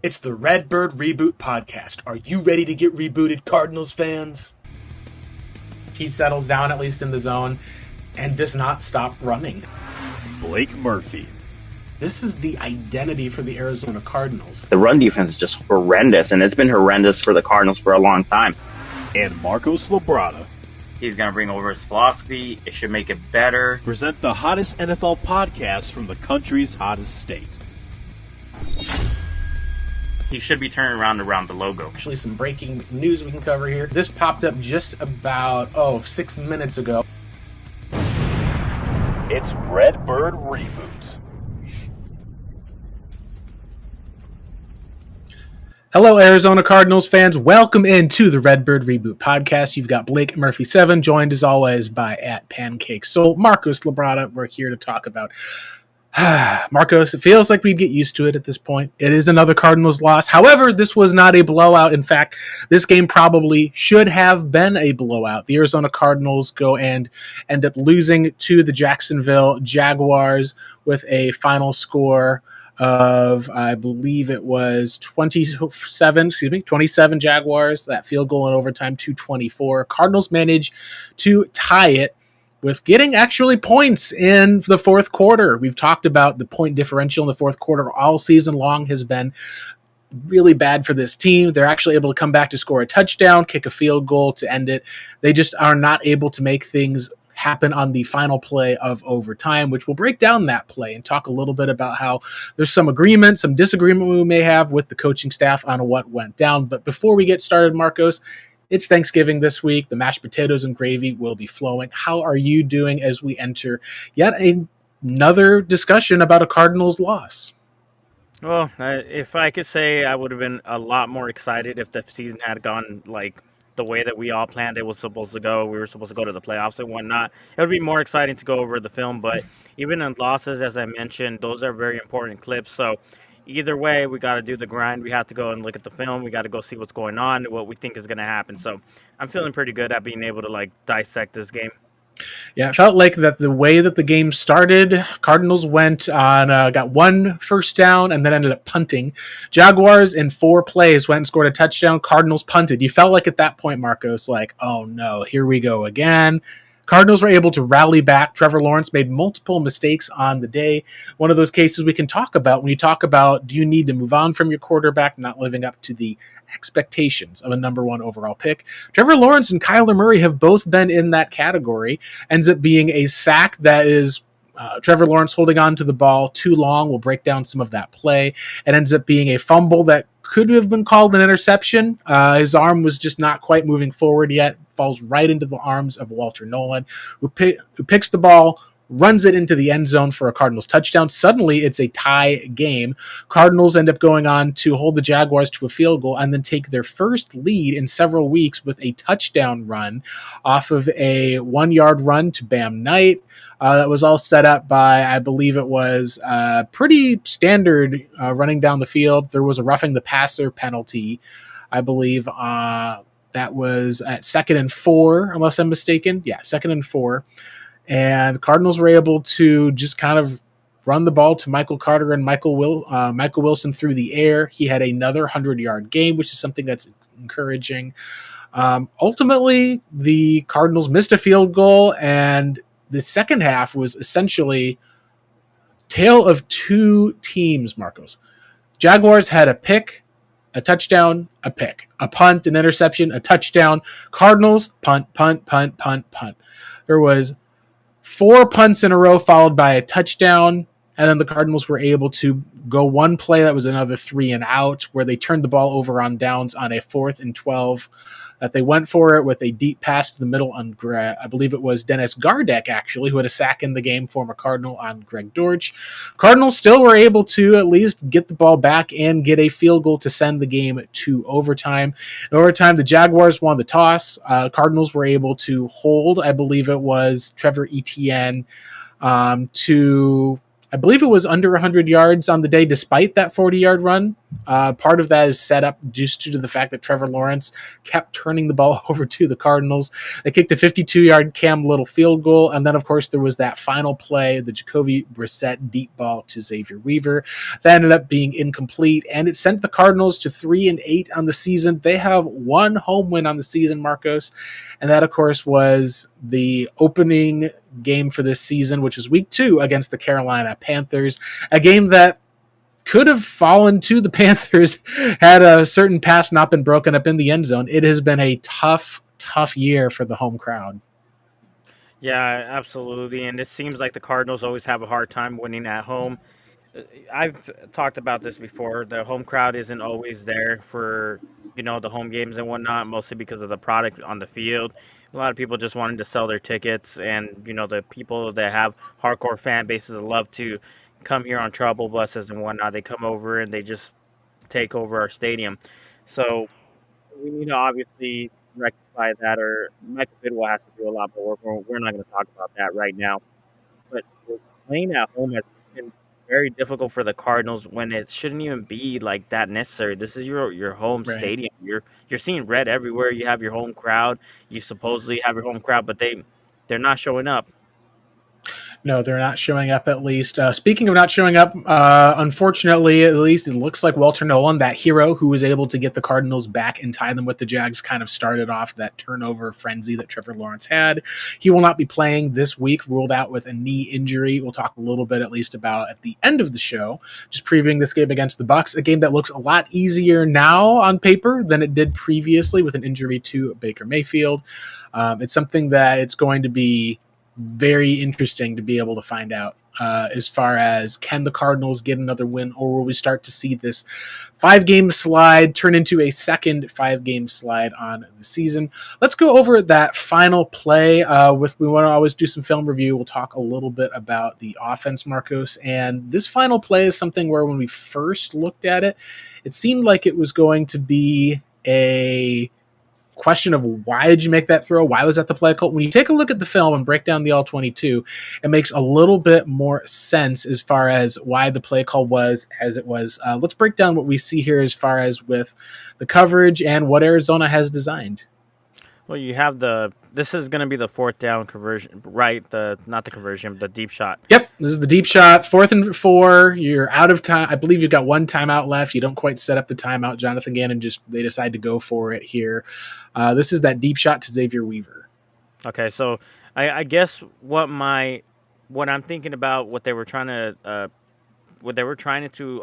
It's the Redbird Reboot podcast. Are you ready to get rebooted, Cardinals fans? He settles down, at least in the zone, and does not stop running. Blake Murphy. This is the identity for the Arizona Cardinals. The run defense is just horrendous, and it's been horrendous for the Cardinals for a long time. And Marcos Labrada. He's going to bring over his philosophy. It should make it better. Present the hottest NFL podcast from the country's hottest state. He should be turning around the logo. Actually, some breaking news we can cover here. This popped up just about, 6 minutes ago. It's Redbird Reboot. Hello, Arizona Cardinals fans. Welcome into the Redbird Reboot podcast. You've got Blake Murphy 7, joined as always by @PancakeSoul, Marcos Labrada. We're here to talk about Marcos. It feels like we'd get used to it at this point. It is another Cardinals loss. However, this was not a blowout. In fact, this game probably should have been a blowout. The Arizona Cardinals go and end up losing to the Jacksonville Jaguars with a final score of, I believe it was 27 Jaguars, that field goal in overtime to 24. Cardinals managed to tie it with getting actually points in the fourth quarter. We've talked about the point differential in the fourth quarter all season long has been really bad for this team. They're actually able to come back to score a touchdown, kick a field goal to end it. They just are not able to make things happen on the final play of overtime, which we'll break down that play and talk a little bit about how there's some agreement, some disagreement we may have with the coaching staff on what went down. But before we get started, Marcos, it's Thanksgiving this week. The mashed potatoes and gravy will be flowing. How are you doing as we enter yet another discussion about a Cardinals loss? Well, if I could say, I would have been a lot more excited if the season had gone the way that we all planned it was supposed to go. We were supposed to go to the playoffs and whatnot. It would be more exciting to go over the film, but even in losses, as I mentioned, those are very important clips. So either way, we got to do the grind. We have to go and look at the film. We got to go see what's going on, what we think is going to happen. So I'm feeling pretty good at being able to dissect this game. Yeah, it felt like that the way that the game started, Cardinals went on, got one first down and then ended up punting. Jaguars in 4 plays went and scored a touchdown. Cardinals punted. You felt like at that point, Marcos, oh no, here we go again. Cardinals were able to rally back. Trevor Lawrence made multiple mistakes on the day. One of those cases we can talk about when you talk about, do you need to move on from your quarterback not living up to the expectations of a number 1 overall pick? Trevor Lawrence and Kyler Murray have both been in that category. Ends up being a sack that is Trevor Lawrence holding on to the ball too long. We'll break down some of that play. It ends up being a fumble that could have been called an interception. His arm was just not quite moving forward yet. Falls right into the arms of Walter Nolan, who picks the ball, runs it into the end zone for a Cardinals touchdown. Suddenly, it's a tie game. Cardinals end up going on to hold the Jaguars to a field goal and then take their first lead in several weeks with a touchdown run off of a 1-yard run to Bam Knight. That was all set up by, I believe it was pretty standard running down the field. There was a roughing the passer penalty, I believe, that was at 2nd and 4, unless I'm mistaken. Yeah, 2nd and 4. And Cardinals were able to just kind of run the ball to Michael Carter and Michael Wilson through the air. He had another 100-yard game, which is something that's encouraging. Ultimately, the Cardinals missed a field goal, and the second half was essentially tale of 2 teams, Marcos. Jaguars had a pick, a touchdown, a pick, a punt, an interception, a touchdown. Cardinals, punt, punt, punt, punt, punt. There was 4 punts in a row followed by a touchdown, and then the Cardinals were able to go one play that was another 3 and out, where they turned the ball over on downs on a 4th and 12. That they went for it with a deep pass to the middle on, I believe it was Dennis Gardeck, actually, who had a sack in the game, former Cardinal, on Greg Dortch. Cardinals still were able to at least get the ball back and get a field goal to send the game to overtime. In overtime, the Jaguars won the toss. Cardinals were able to hold, I believe it was Trevor Etienne, to, I believe it was under 100 yards on the day, despite that 40-yard run. Part of that is set up just due to the fact that Trevor Lawrence kept turning the ball over to the Cardinals. They kicked a 52-yard Cam Little field goal, and then, of course, there was that final play, the Jacoby Brissett deep ball to Xavier Weaver. That ended up being incomplete, and it sent the Cardinals to 3-8 on the season. They have one home win on the season, Marcos, and that, of course, was the opening game for this season, which was week 2 against the Carolina Panthers, a game that could have fallen to the Panthers had a certain pass not been broken up in the end zone. It has been a tough year for the home crowd. Yeah, absolutely. And it seems like the Cardinals always have a hard time winning at home. I've talked about this before. The home crowd isn't always there for, the home games and whatnot, mostly because of the product on the field. A lot of people just wanting to sell their tickets, and, the people that have hardcore fan bases love to come here on trouble buses and whatnot. They come over and they just take over our stadium. So we need to obviously rectify that, or Michael Bidwell has to do a lot more work. We're not going to talk about that right now. But playing at home has been very difficult for the Cardinals when it shouldn't even be like that necessary. This is your home stadium. You're seeing red everywhere. You have your home crowd. You supposedly have your home crowd, but they're not showing up. No, they're not showing up, at least. Speaking of not showing up, unfortunately, at least it looks like Walter Nolan, that hero who was able to get the Cardinals back and tie them with the Jags, kind of started off that turnover frenzy that Trevor Lawrence had. He will not be playing this week, ruled out with a knee injury. We'll talk a little bit, at least, about at the end of the show, just previewing this game against the Bucs, a game that looks a lot easier now on paper than it did previously with an injury to Baker Mayfield. It's something that it's going to be very interesting to be able to find out as far as, can the Cardinals get another win, or will we start to see this 5-game slide turn into a second 5-game slide on the season? Let's go over that final play. We want to always do some film review. We'll talk a little bit about the offense, Marcos. And this final play is something where when we first looked at it, it seemed like it was going to be a question of why did you make that throw? Why was that the play call? When you take a look at the film and break down the all-22, it makes a little bit more sense as far as why the play call was as it was. Let's break down what we see here as far as with the coverage and what Arizona has designed. Well, this is going to be the 4th down conversion, right? Not the conversion, but the deep shot. Yep, this is the deep shot. 4th and 4. You're out of time. I believe you've got one timeout left. You don't quite set up the timeout. Jonathan Gannon they decide to go for it here. This is that deep shot to Xavier Weaver. Okay, so I guess what I'm thinking about, what they were trying to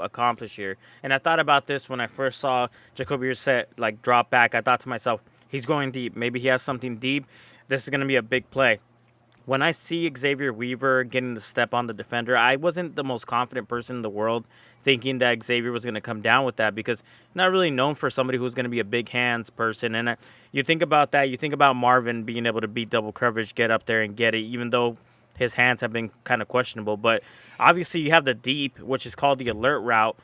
accomplish here, and I thought about this when I first saw Jacoby Brissett drop back. I thought to myself, he's going deep. Maybe he has something deep. This is going to be a big play. When I see Xavier Weaver getting the step on the defender, I wasn't the most confident person in the world thinking that Xavier was going to come down with that, because not really known for somebody who's going to be a big hands person. And you think about that. You think about Marvin being able to beat double coverage, get up there and get it, even though his hands have been kind of questionable. But obviously you have the deep, which is called the alert route.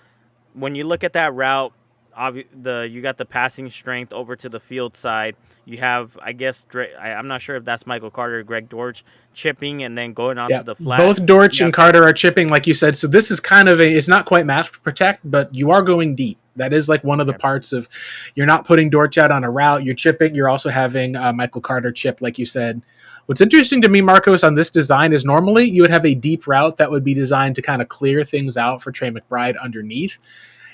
When you look at that route, you got the passing strength over to the field side. You have, I guess, I'm not sure if that's Michael Carter or Greg Dortch chipping and then going onto the flat. Both Dortch and Carter are chipping, like you said. So this is kind of it's not quite match protect, but you are going deep. That is one of the parts of, you're not putting Dortch out on a route. You're chipping. You're also having Michael Carter chip, like you said. What's interesting to me, Marcos, on this design is normally you would have a deep route that would be designed to kind of clear things out for Trey McBride underneath.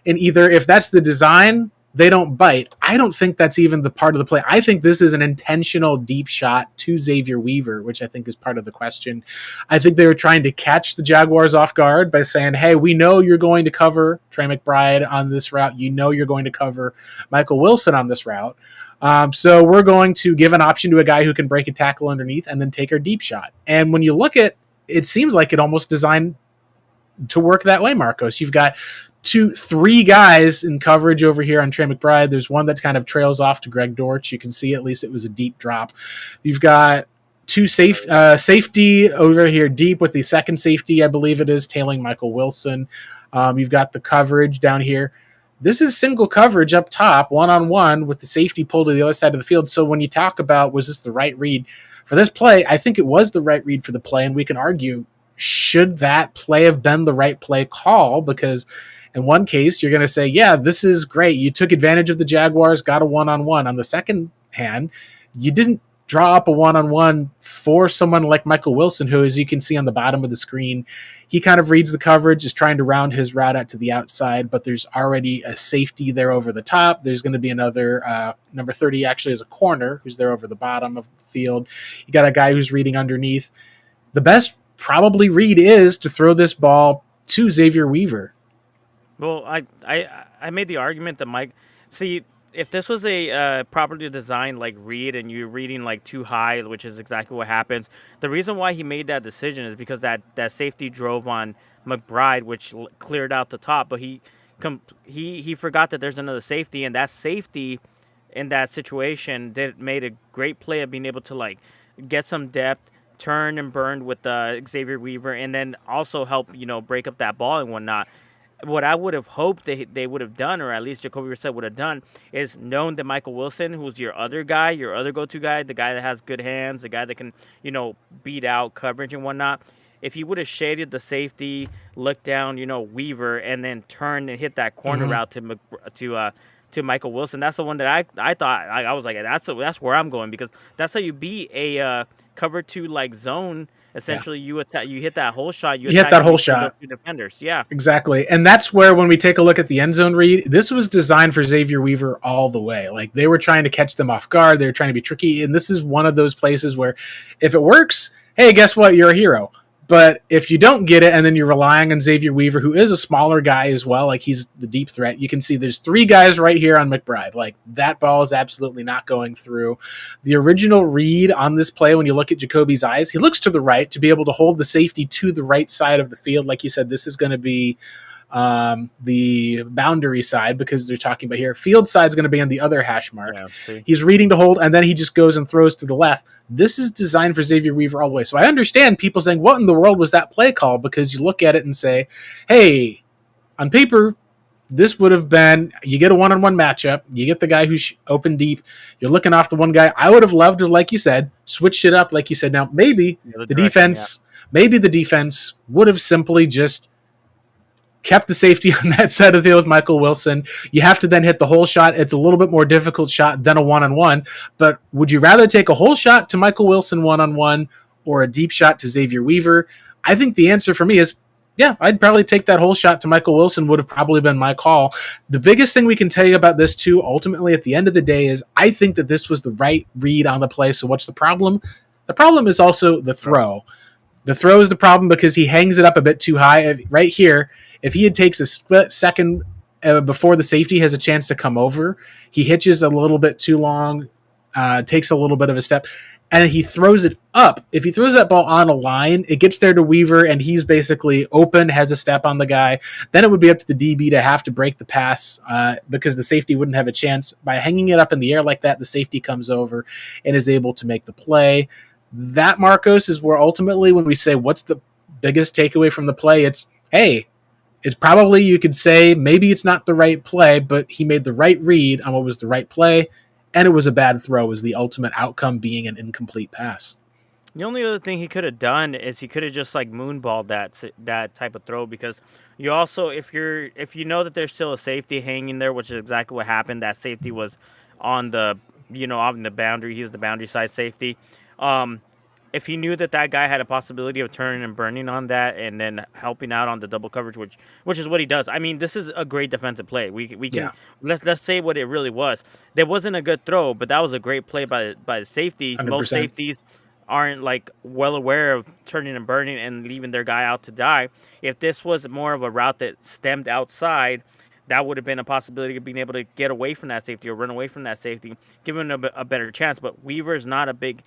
And either if that's the design, they don't bite. I don't think that's even the part of the play. I think this is an intentional deep shot to Xavier Weaver, which I think is part of the question. I think they were trying to catch the Jaguars off guard by saying, hey, we know you're going to cover Trey McBride on this route. You know you're going to cover Michael Wilson on this route. So we're going to give an option to a guy who can break a tackle underneath and then take our deep shot. And when you look at it, seems like it almost designed to work that way, Marcos. You've got 3 guys in coverage over here on Trey McBride. There's one that kind of trails off to Greg Dortch. You can see at least it was a deep drop. You've got 2 safety over here deep with the second safety, I believe it is, tailing Michael Wilson. You've got the coverage down here. This is single coverage up top, one-on-one with the safety pulled to the other side of the field. So when you talk about was this the right read for this play, I think it was the right read for the play, and we can argue, should that play have been the right play call? Because In one case, you're going to say, yeah, this is great. You took advantage of the Jaguars, got a one-on-one. On the second hand, you didn't draw up a one-on-one for someone like Michael Wilson, who, as you can see on the bottom of the screen, he kind of reads the coverage, is trying to round his route out to the outside, but there's already a safety there over the top. There's going to be another number 30 actually is a corner who's there over the bottom of the field. You got a guy who's reading underneath. The best probably read is to throw this ball to Xavier Weaver. Well, I made the argument that Mike. See, if this was a properly designed like read and you're reading like too high, which is exactly what happens, the reason why he made that decision is because that safety drove on McBride, which cleared out the top, but he forgot that there's another safety, and that safety in that situation made a great play of being able to like get some depth, turn and burn with Xavier Weaver, and then also help break up that ball and whatnot. What I would have hoped they would have done, or at least Jacoby Brissett would have done, is known that Michael Wilson, who's your other guy, your other go-to guy, the guy that has good hands, the guy that can, beat out coverage and whatnot. If he would have shaded the safety, looked down, Weaver, and then turned and hit that corner route to Michael Wilson, that's the one that I thought I was like, that's where I'm going, because that's how you beat a cover two like zone. Essentially, you hit that whole shot. You hit that whole shot. Two defenders, yeah, exactly. And that's where, when we take a look at the end zone read, this was designed for Xavier Weaver all the way. Like, they were trying to catch them off guard. They were trying to be tricky. And this is one of those places where, if it works, hey, guess what? You're a hero. But if you don't get it, and then you're relying on Xavier Weaver, who is a smaller guy as well, like he's the deep threat, you can see there's three guys right here on McBride. Like, that ball is absolutely not going through. The original read on this play, when you look at Jacoby's eyes, he looks to the right to be able to hold the safety to the right side of the field. Like you said, this is going to be the boundary side, because they're talking about here. Field side is going to be on the other hash mark. Yeah, he's reading to hold, and then he just goes and throws to the left. This is designed for Xavier Weaver all the way. So I understand people saying, what in the world was that play call? Because you look at it and say, hey, on paper, this would have been, you get a one-on-one matchup, you get the guy who's open deep, you're looking off the one guy. I would have loved to, like you said, switched it up, like you said. Now, maybe the defense would have simply just kept the safety on that side of the field with Michael Wilson. You have to then hit the whole shot. It's a little bit more difficult shot than a one-on-one. But would you rather take a whole shot to Michael Wilson one-on-one or a deep shot to Xavier Weaver? I think the answer for me is, yeah, I'd probably take that whole shot to Michael Wilson, would have probably been my call. The biggest thing we can tell you about this, too, ultimately at the end of the day, is I think that this was the right read on the play. So what's the problem? The problem is also the throw. The throw is the problem because he hangs it up a bit too high. Right here, if he takes a split second before the safety has a chance to come over, he hitches a little bit too long, takes a little bit of a step, and he throws it up. If he throws that ball on a line, it gets there to Weaver, and he's basically open, has a step on the guy. Then it would be up to the DB to have to break the pass because the safety wouldn't have a chance. By hanging it up in the air like that, the safety comes over and is able to make the play. That, Marcos, is where ultimately when we say what's the biggest takeaway from the play, it's, hey, it's probably, you could say, maybe it's not the right play, but he made the right read on what was the right play, and it was a bad throw, was the ultimate outcome being an incomplete pass. The only other thing he could have done is he could have just like moonballed that type of throw, because you also, if you know that there's still a safety hanging there, which is exactly what happened, that safety was on the, on the boundary, he was the boundary side safety. If he knew that guy had a possibility of turning and burning on that and then helping out on the double coverage, which is what he does. I mean, this is a great defensive play. We can let's say what it really was. There wasn't a good throw, but that was a great play by the safety. 100%. Most safeties aren't like well aware of turning and burning and leaving their guy out to die. If this was more of a route that stemmed outside, that would have been a possibility of being able to get away from that safety or run away from that safety, giving him a better chance. But Weaver's not a big...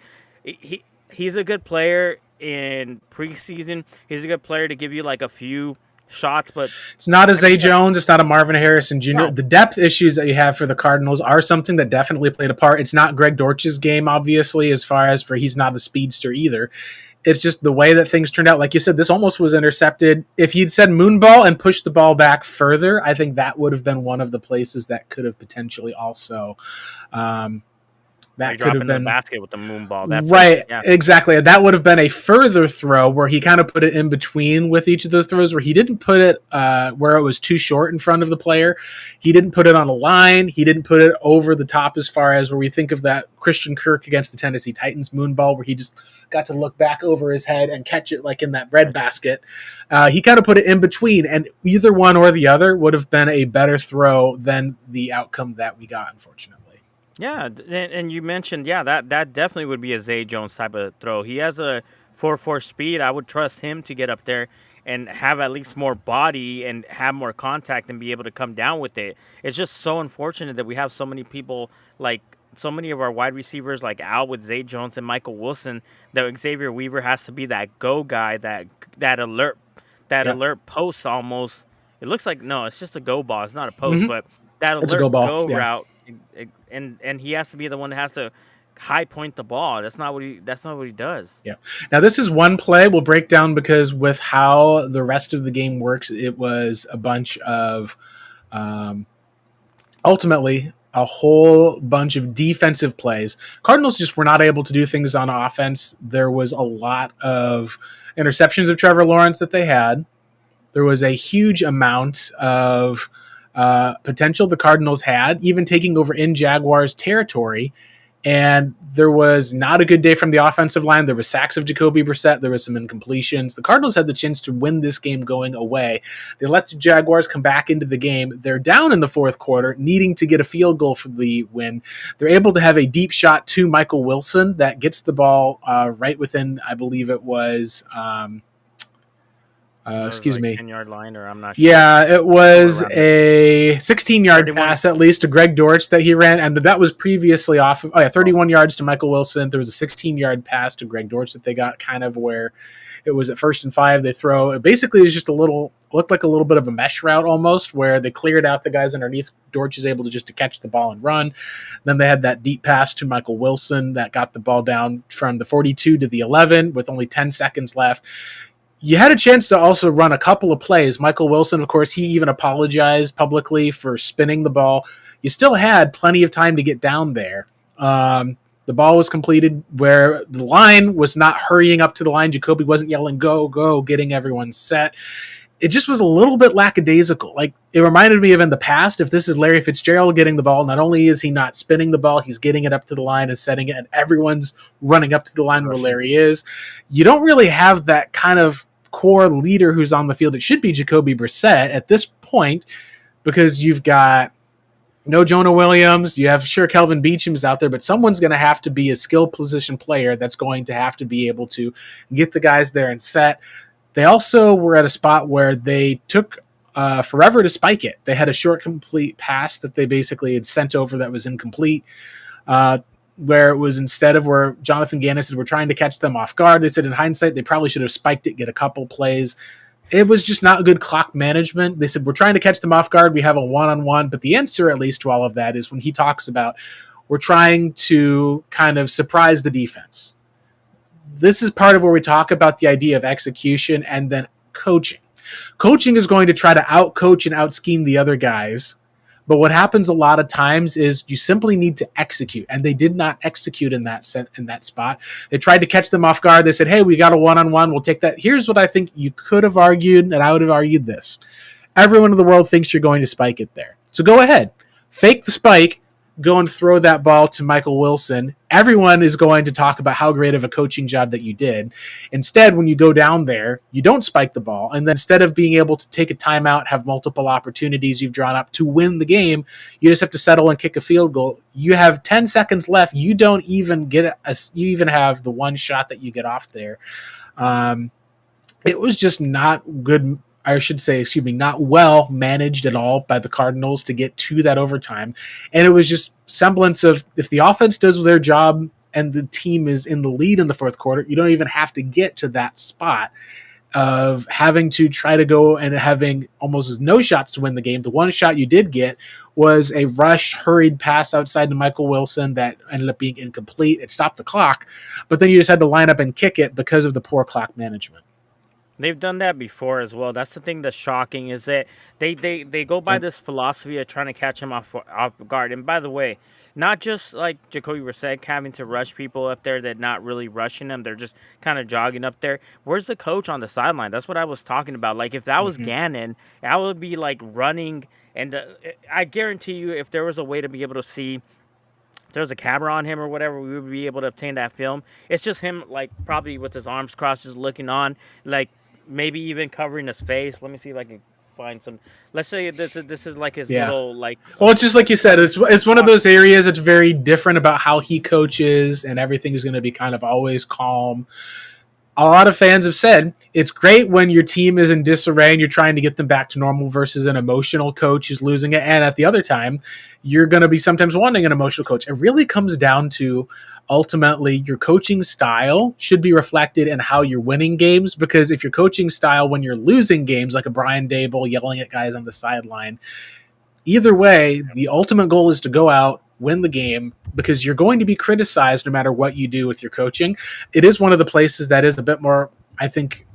He's a good player in preseason. He's a good player to give you like a few shots, but it's not a Zay Jones. It's not a Marvin Harrison Jr. No. The depth issues that you have for the Cardinals are something that definitely played a part. It's not Greg Dortch's game, obviously, as far as he's not the speedster either. It's just the way that things turned out. Like you said, this almost was intercepted. If you'd said moonball and pushed the ball back further, I think that would have been one of the places that could have potentially also They That could drop have in the been basket with the moon ball. right. Exactly. That would have been a further throw where he kind of put it in between with each of those throws, where he didn't put it where it was too short in front of the player. He didn't put it on a line. He didn't put it over the top as far as where we think of that Christian Kirk against the Tennessee Titans moon ball, where he just got to look back over his head and catch it like in that bread basket. He kind of put it in between, and either one or the other would have been a better throw than the outcome that we got, unfortunately. Yeah, and you mentioned, that definitely would be a Zay Jones type of throw. He has a 4.4 speed. I would trust him to get up there and have at least more body and have more contact and be able to come down with it. It's just so unfortunate that we have so many people, like so many of our wide receivers, like Al with Zay Jones and Michael Wilson, that Xavier Weaver has to be that go guy, that alert post almost. It looks like, no, it's just a go ball. It's not a post, but that It's a alert go ball, route. And he has to be the one that has to high point the ball. That's not what he does. Yeah. Now this is one play we'll break down, because with how the rest of the game works, it was a bunch of ultimately a whole bunch of defensive plays. Cardinals just were not able to do things on offense. There was a lot of interceptions of Trevor Lawrence that they had. There was a huge amount of potential the Cardinals had, even taking over in Jaguars territory. And there was not a good day from the offensive line. There was sacks of Jacoby Brissett. There was some incompletions. The Cardinals had the chance to win this game going away. They let the Jaguars come back into the game. They're down in the fourth quarter, needing to get a field goal for the win. They're able to have a deep shot to Michael Wilson that gets the ball right within, I believe it was... excuse me. 10-yard line, or I'm not sure. Yeah, it was a 16-yard pass at least to Greg Dortch that he ran, and that was previously off. 31 yards to Michael Wilson. There was a 16-yard pass to Greg Dortch that they got, kind of where it was at 1st and 5. They throw. It basically was just looked like a little bit of a mesh route almost, where they cleared out the guys underneath. Dortch is able to catch the ball and run. Then they had that deep pass to Michael Wilson that got the ball down from the 42 to the 11 with only 10 seconds left. You had a chance to also run a couple of plays. Michael Wilson, of course, he even apologized publicly for spinning the ball. You still had plenty of time to get down there. The ball was completed where the line was not hurrying up to the line. Jacoby wasn't yelling, go, go, getting everyone set. It just was a little bit lackadaisical. Like, it reminded me of in the past, if this is Larry Fitzgerald getting the ball, not only is he not spinning the ball, he's getting it up to the line and setting it, and everyone's running up to the line where Larry is. You don't really have that kind of core leader who's on the field. It should be Jacoby Brissett at this point, because you've got no Jonah Williams. You have, sure, Kelvin Beacham's out there, but someone's going to have to be a skill position player that's going to have to be able to get the guys there and set. They also were at a spot where they took forever to spike it. They had a short complete pass that they basically had sent over that was incomplete, where it was instead of where Jonathan Gannon said, we're trying to catch them off guard. They said in hindsight, they probably should have spiked it, get a couple plays. It was just not good clock management. They said, we're trying to catch them off guard. We have a one-on-one. But the answer, at least to all of that, is when he talks about we're trying to kind of surprise the defense. This is part of where we talk about the idea of execution and then coaching. Coaching is going to try to out-coach and out-scheme the other guys. But what happens a lot of times is you simply need to execute, and they did not execute in that spot. They tried to catch them off guard. They said, hey, we got a one-on-one. We'll take that. Here's what I think you could have argued, and I would have argued this. Everyone in the world thinks you're going to spike it there. So go ahead. Fake the spike. Go and throw that ball to Michael Wilson. Everyone is going to talk about how great of a coaching job that you did. Instead, when you go down there, you don't spike the ball. And then instead of being able to take a timeout, have multiple opportunities you've drawn up to win the game, you just have to settle and kick a field goal. You have 10 seconds left. You don't even get you even have the one shot that you get off there. It was just not good. Not well managed at all by the Cardinals to get to that overtime. And it was just semblance of, if the offense does their job and the team is in the lead in the fourth quarter, you don't even have to get to that spot of having to try to go and having almost no shots to win the game. The one shot you did get was a rushed, hurried pass outside to Michael Wilson that ended up being incomplete. It stopped the clock, but then you just had to line up and kick it because of the poor clock management. They've done that before as well. That's the thing that's shocking is that they go by this philosophy of trying to catch him off guard. And by the way, not just like Jacoby Brissett having to rush people up there that not really rushing them. They're just kind of jogging up there. Where's the coach on the sideline? That's what I was talking about. Like if that was Gannon, I would be like running. And I guarantee you, if there was a way to be able to see if there was a camera on him or whatever, we would be able to obtain that film. It's just him, like, probably with his arms crossed, just looking on, like, maybe even covering his face. Let me see if I can find some. Let's say this is like his little, like. Well, it's just like you said. It's one of those areas that's very different about how he coaches, and everything is going to be kind of always calm. A lot of fans have said it's great when your team is in disarray and you're trying to get them back to normal versus an emotional coach who's losing it. And at the other time, you're going to be sometimes wanting an emotional coach. It really comes down to ultimately your coaching style should be reflected in how you're winning games, because if your coaching style when you're losing games, like a Brian Dable yelling at guys on the sideline, either way, the ultimate goal is to go out, win the game, because you're going to be criticized no matter what you do with your coaching. It is one of the places that is a bit more, I think,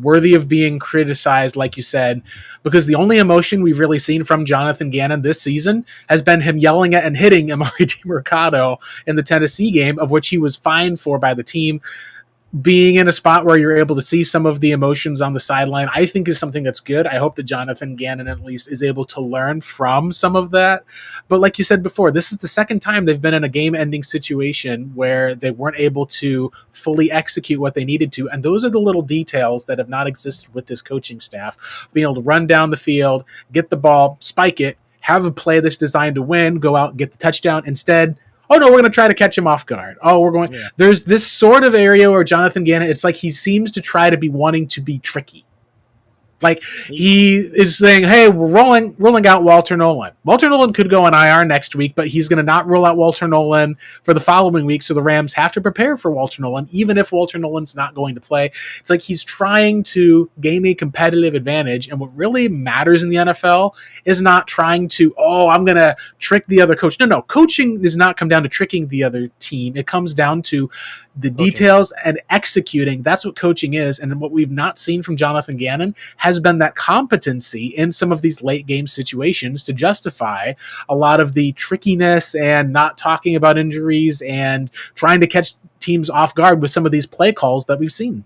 worthy of being criticized, like you said, because the only emotion we've really seen from Jonathan Gannon this season has been him yelling at and hitting Amari DiMercato in the Tennessee game, of which he was fined for by the team. Being in a spot where you're able to see some of the emotions on the sideline, I think is something that's good. I hope that Jonathan Gannon at least is able to learn from some of that. But like you said before, this is the second time they've been in a game-ending situation where they weren't able to fully execute what they needed to. And those are the little details that have not existed with this coaching staff. Being able to run down the field, get the ball, spike it, have a play that's designed to win, go out, get the touchdown. Instead, oh no, we're going to try to catch him off guard. Oh, we're going. Yeah. There's this sort of area where Jonathan Gannon, it's like he seems to try to be wanting to be tricky. Like he is saying, hey, we're rolling out Walter Nolan. Walter Nolan could go on IR next week, but he's going to not roll out Walter Nolan for the following week. So the Rams have to prepare for Walter Nolan, even if Walter Nolan's not going to play. It's like he's trying to gain a competitive advantage. And what really matters in the NFL is not trying to, I'm going to trick the other coach. No, coaching does not come down to tricking the other team. It comes down to the details and executing. That's what coaching is. And what we've not seen from Jonathan Gannon has been that competency in some of these late game situations to justify a lot of the trickiness and not talking about injuries and trying to catch teams off guard with some of these play calls that we've seen.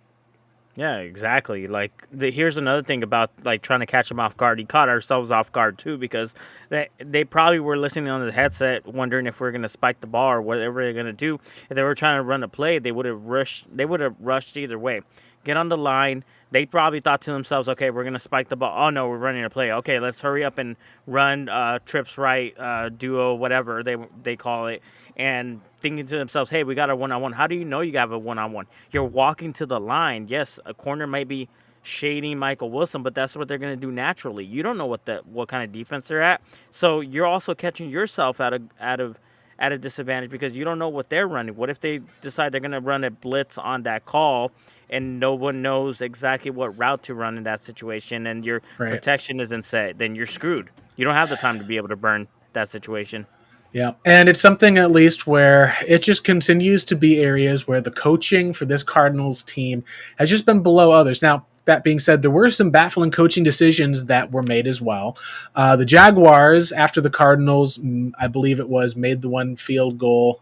Yeah, exactly. Like, here's another thing about like trying to catch them off guard. He caught ourselves off guard too, because they probably were listening on the headset, wondering if we're going to spike the ball or whatever they're going to do. If they were trying to run a play, they would have rushed. They would have rushed either way. Get on the line. They probably thought to themselves, okay, we're going to spike the ball. Oh, no, we're running a play. Okay, let's hurry up and run trips right, duo, whatever they call it, and thinking to themselves, hey, we got a one-on-one. How do you know you have a one-on-one? You're walking to the line. Yes, a corner might be shading Michael Wilson, but that's what they're going to do naturally. You don't know what kind of defense they're at, so you're also catching yourself at a disadvantage because you don't know what they're running. What if they decide they're going to run a blitz on that call and no one knows exactly what route to run in that situation and your protection isn't set? Then you're screwed. You don't have the time to be able to burn that situation. Yeah, and it's something at least where it just continues to be areas where the coaching for this Cardinals team has just been below others. Now, that being said, there were some baffling coaching decisions that were made as well. The Jaguars, after the Cardinals, I believe it was, made the one field goal,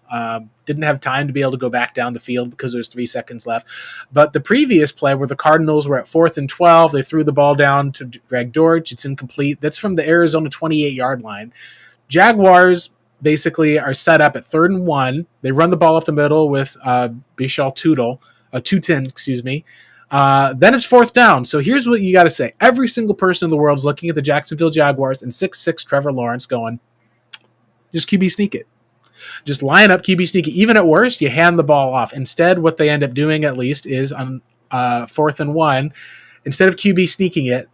didn't have time to be able to go back down the field because there's 3 seconds left. But the previous play where the Cardinals were at 4th and 12, they threw the ball down to Greg Dortch. It's incomplete. That's from the Arizona 28-yard line. Jaguars basically are set up at 3rd and 1. They run the ball up the middle with Bishal Tutin, excuse me. Then it's 4th down. So here's what you got to say. Every single person in the world is looking at the Jacksonville Jaguars and 6'6" Trevor Lawrence going, just QB sneak it. Just line up, QB sneak it. Even at worst, you hand the ball off. Instead, what they end up doing at least is on 4th and 1, instead of QB sneaking it,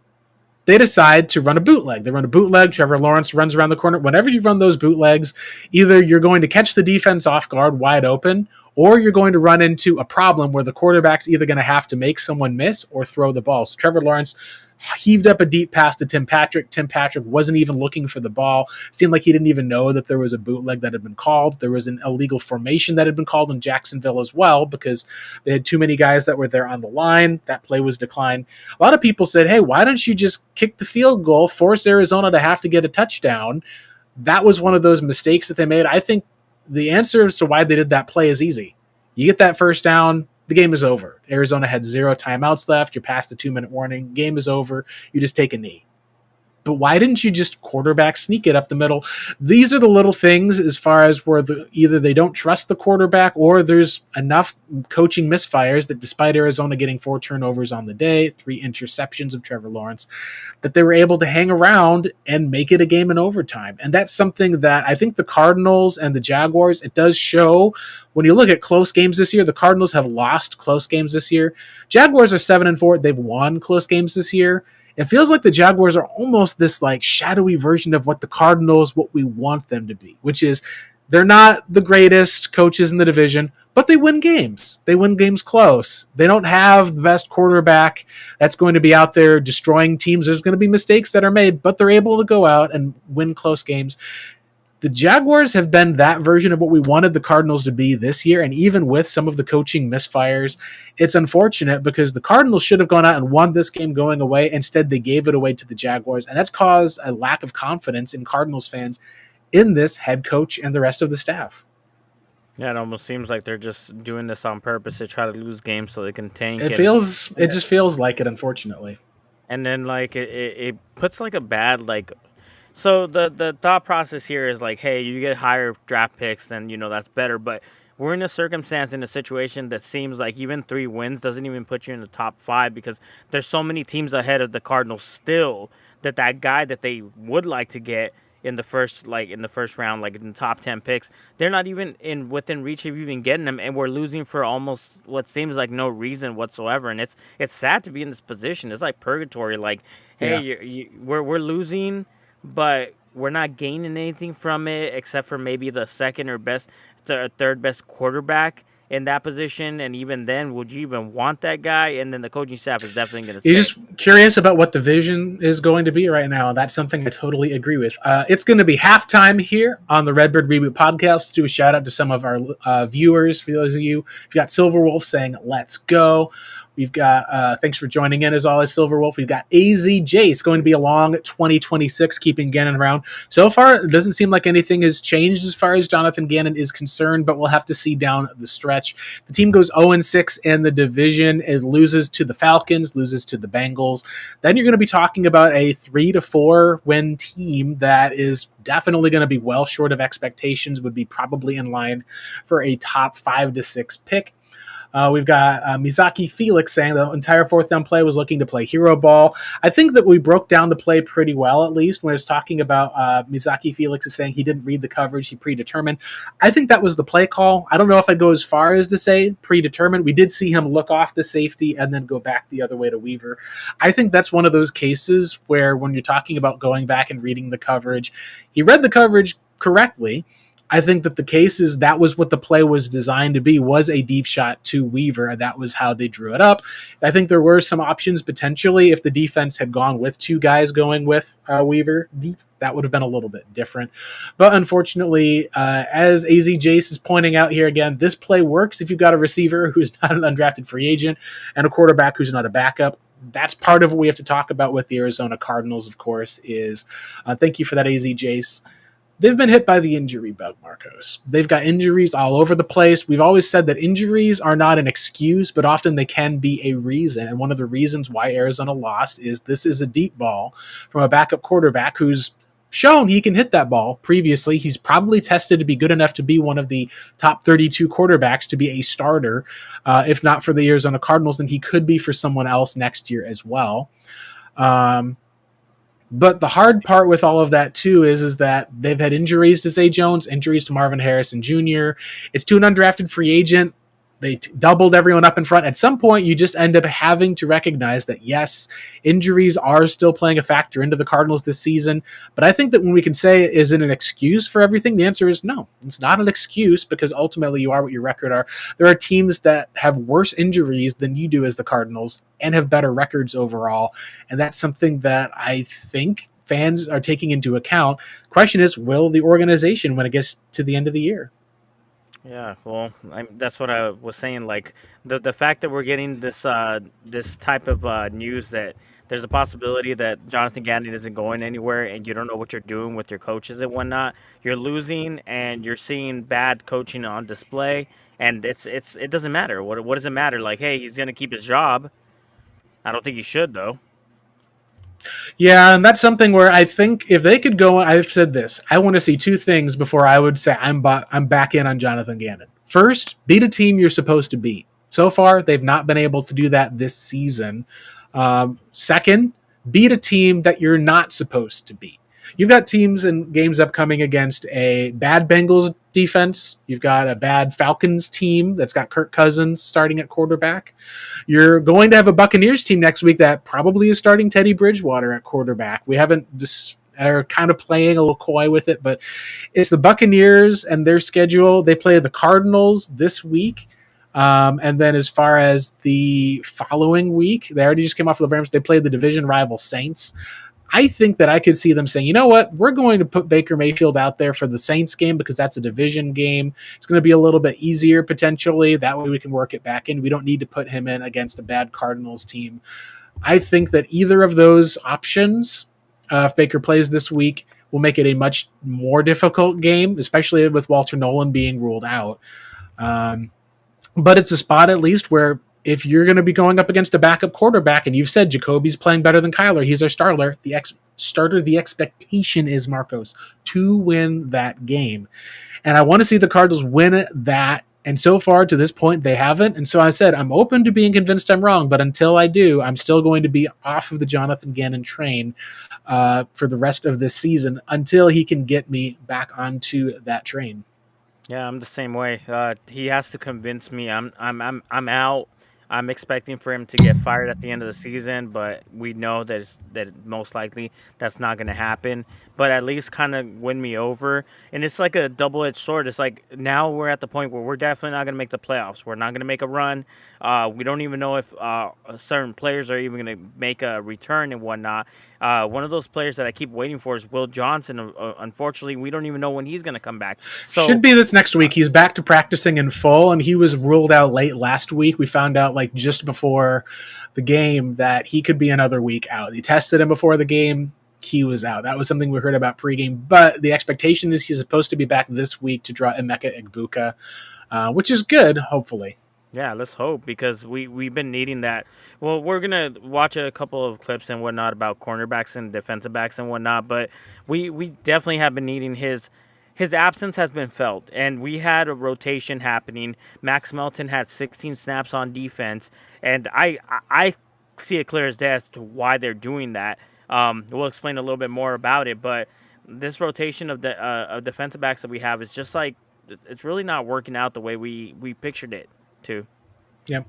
they decide to run a bootleg. They run a bootleg. Trevor Lawrence runs around the corner. Whenever you run those bootlegs, either you're going to catch the defense off guard wide open, or you're going to run into a problem where the quarterback's either going to have to make someone miss or throw the ball. So Trevor Lawrence heaved up a deep pass to Tim Patrick. Tim Patrick wasn't even looking for the ball. Seemed like he didn't even know that there was a bootleg that had been called. There was an illegal formation that had been called in Jacksonville as well because they had too many guys that were there on the line. That play was declined. A lot of people said, hey, why don't you just kick the field goal, force Arizona to have to get a touchdown? That was one of those mistakes that they made. I think the answer as to why they did that play is easy. You get that first down, the game is over. Arizona had 0 timeouts left. You're past the 2-minute warning. Game is over. You just take a knee. But why didn't you just quarterback sneak it up the middle? These are the little things as far as where either they don't trust the quarterback or there's enough coaching misfires that despite Arizona getting 4 turnovers on the day, 3 interceptions of Trevor Lawrence, that they were able to hang around and make it a game in overtime. And that's something that I think the Cardinals and the Jaguars, it does show when you look at close games this year. The Cardinals have lost close games this year. Jaguars are 7-4. They've won close games this year. It feels like the Jaguars are almost this like shadowy version of what the Cardinals, what we want them to be, which is they're not the greatest coaches in the division, but they win games. They win games close. They don't have the best quarterback that's going to be out there destroying teams. There's going to be mistakes that are made, but they're able to go out and win close games. The Jaguars have been that version of what we wanted the Cardinals to be this year, and even with some of the coaching misfires, it's unfortunate because the Cardinals should have gone out and won this game going away. Instead, they gave it away to the Jaguars, and that's caused a lack of confidence in Cardinals fans in this head coach and the rest of the staff. Yeah, it almost seems like they're just doing this on purpose to try to lose games so they can tank. It just feels like it, unfortunately. And then like it puts like a bad like. So the thought process here is like, hey, you get higher draft picks, then that's better. But we're in a circumstance, in a situation that seems like even 3 wins doesn't even put you in the top 5 because there's so many teams ahead of the Cardinals still that guy that they would like to get in the first round, like in the top 10 picks, they're not even within reach of even getting them, and we're losing for almost what seems like no reason whatsoever. And it's sad to be in this position. It's like purgatory. Like, hey, we're losing, but we're not gaining anything from it except for maybe the second or third best quarterback in that position. And even then, would you even want that guy? And then the coaching staff is definitely going to stay. You're just curious about what the vision is going to be right now. And that's something I totally agree with. It's going to be halftime here on the Redbird Reboot podcast. Let's do a shout out to some of our viewers. For those of you, we've got Silver Wolf saying, let's go. We've got, thanks for joining in as always, Silverwolf. We've got AZ Jace going to be a long 2026, keeping Gannon around. So far, it doesn't seem like anything has changed as far as Jonathan Gannon is concerned, but we'll have to see down the stretch. The team goes 0-6 in the division, loses to the Falcons, loses to the Bengals. Then you're going to be talking about a 3-4 win team that is definitely going to be well short of expectations, would be probably in line for a top 5 to 6 pick. We've got Mizaki Felix saying the entire 4th down play was looking to play hero ball. I think that we broke down the play pretty well, at least when I was talking about Mizaki Felix is saying he didn't read the coverage, he predetermined. I think that was the play call. I don't know if I'd go as far as to say predetermined. We did see him look off the safety and then go back the other way to Weaver. I think that's one of those cases where when you're talking about going back and reading the coverage, he read the coverage correctly. I think that the case is that was what the play was designed to be, was a deep shot to Weaver, and that was how they drew it up. I think there were some options potentially if the defense had gone with 2 guys going with Weaver deep. That would have been a little bit different. But unfortunately, as AZ Jace is pointing out here again, this play works if you've got a receiver who's not an undrafted free agent and a quarterback who's not a backup. That's part of what we have to talk about with the Arizona Cardinals, of course, is thank you for that, AZ Jace. They've been hit by the injury bug, Marcos. They've got injuries all over the place. We've always said that injuries are not an excuse, but often they can be a reason. And one of the reasons why Arizona lost is this is a deep ball from a backup quarterback who's shown he can hit that ball previously. He's probably tested to be good enough to be one of the top 32 quarterbacks to be a starter. If not for the Arizona Cardinals, then he could be for someone else next year as well. But the hard part with all of that, too, is that they've had injuries to Zay Jones, injuries to Marvin Harrison Jr. It's to an undrafted free agent. They doubled everyone up in front. At some point, you just end up having to recognize that, yes, injuries are still playing a factor into the Cardinals this season. But I think that when we can say, is it an excuse for everything? The answer is no. It's not an excuse, because ultimately you are what your record are. There are teams that have worse injuries than you do as the Cardinals and have better records overall. And that's something that I think fans are taking into account. Question is, will the organization when it gets to the end of the year? Yeah, well, that's what I was saying. Like the fact that we're getting this type of news that there's a possibility that Jonathan Gannon isn't going anywhere, and you don't know what you're doing with your coaches and whatnot. You're losing, and you're seeing bad coaching on display, and it doesn't matter. What does it matter? Like, hey, he's gonna keep his job. I don't think he should though. Yeah, and that's something where I think if they could go, I've said this, I want to see two things before I would say I'm back in on Jonathan Gannon. First, beat a team you're supposed to beat. So far, they've not been able to do that this season. Second, beat a team that you're not supposed to beat. You've got teams and games upcoming against a bad Bengals defense. You've got a bad Falcons team that's got Kirk Cousins starting at quarterback. You're going to have a Buccaneers team next week that probably is starting Teddy Bridgewater at quarterback. We haven't just are kind of playing a little coy with it, but it's the Buccaneers and their schedule. They play the Cardinals this week. And then as far as the following week, they already just came off of the Rams. They played the division rival Saints. I think that I could see them saying, you know what, we're going to put Baker Mayfield out there for the Saints game because that's a division game. It's going to be a little bit easier potentially. That way we can work it back in. We don't need to put him in against a bad Cardinals team. I think that either of those options, if Baker plays this week, will make it a much more difficult game, especially with Walter Nolan being ruled out. But it's a spot at least where if you're going to be going up against a backup quarterback, and you've said Jacoby's playing better than Kyler, he's our starter. The expectation is, Marcos, to win that game. And I want to see the Cardinals win that. And so far to this point, they haven't. And so I said, I'm open to being convinced I'm wrong, but until I do, I'm still going to be off of the Jonathan Gannon train for the rest of this season until he can get me back onto that train. Yeah, I'm the same way. He has to convince me. I'm out. I'm expecting for him to get fired at the end of the season, but we know that most likely that's not going to happen. But at least kind of win me over. And it's like a double-edged sword. It's like now we're at the point where we're definitely not going to make the playoffs. We're not going to make a run. We don't even know if certain players are even going to make a return and whatnot. One of those players that I keep waiting for is Will Johnson. Unfortunately, we don't even know when he's going to come back. So should be this next week. He's back to practicing in full, and he was ruled out late last week. We found out like just before the game that he could be another week out. They tested him before the game. He was out. That was something we heard about pregame, but the expectation is he's supposed to be back this week to draw Emeka Egbuka, which is good, hopefully. Yeah, let's hope, because we've been needing that. Well, we're going to watch a couple of clips and whatnot about cornerbacks and defensive backs and whatnot, but we definitely have been needing his absence has been felt, and we had a rotation happening. Max Melton had 16 snaps on defense, and I see it clear as day as to why they're doing that. We'll explain a little bit more about it, but this rotation of the defensive backs that we have is just like it's really not working out the way we pictured it to. Yep.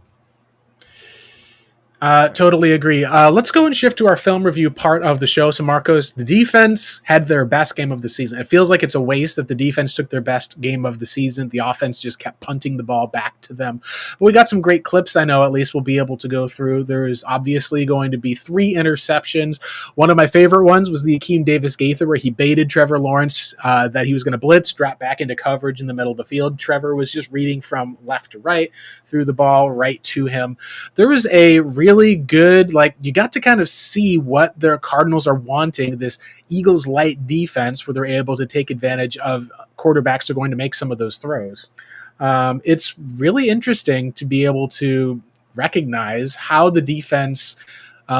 Totally agree. Let's go and shift to our film review part of the show. So, Marcos, the defense had their best game of the season. It feels like it's a waste that the defense took their best game of the season. The offense just kept punting the ball back to them. But we got some great clips, I know, at least we'll be able to go through. There is obviously going to be 3 interceptions. One of my favorite ones was the Akeem Davis-Gaither, where he baited Trevor Lawrence that he was going to blitz, drop back into coverage in the middle of the field. Trevor was just reading from left to right, threw the ball right to him. There was a really good, like, you got to kind of see what their Cardinals are wanting, this Eagles light defense where they're able to take advantage of quarterbacks who are going to make some of those throws. It's really interesting to be able to recognize how the defense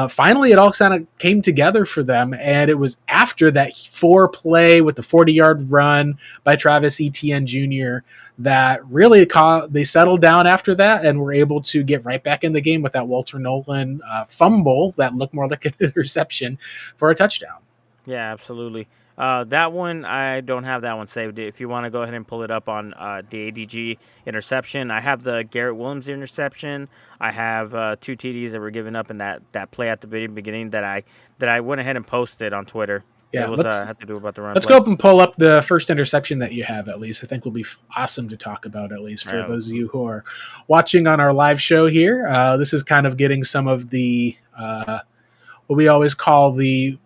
finally it all kind of came together for them, and it was after that 4-play with the 40-yard run by Travis Etienne Jr. that really they settled down after that and were able to get right back in the game with that Walter Nolan fumble that looked more like an interception for a touchdown. Yeah, absolutely. That one, I don't have that one saved. If you want to go ahead and pull it up on the ADG interception, I have the Garrett Williams interception. I have two TDs that were given up in that play at the beginning that I went ahead and posted on Twitter. Yeah, It was had to do about the run let's play. go up and pull up the first interception that you have. At least I think will be awesome to talk about. At least for those of you who are watching on our live show here, this is kind of getting some of the what we always call the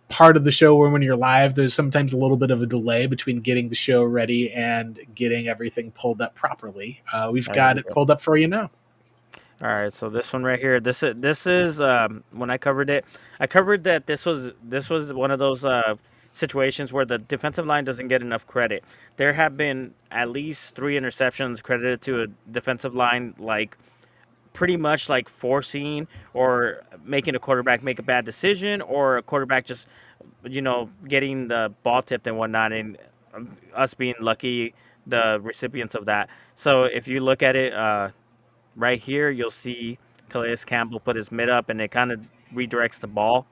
part of the show where when you're live, there's sometimes a little bit of a delay between getting the show ready and getting everything pulled up properly. We've got it pulled up for you now. All right, so this one right here, this is when I covered it. I covered that this was one of those situations where the defensive line doesn't get enough credit. There have been at least 3 interceptions credited to a defensive line, like pretty much like forcing or making a quarterback make a bad decision, or a quarterback just getting the ball tipped and whatnot, and us being lucky, the recipients of that. So if you look at it. Right here, you'll see Calais Campbell put his mid up, and it kind of redirects the ball.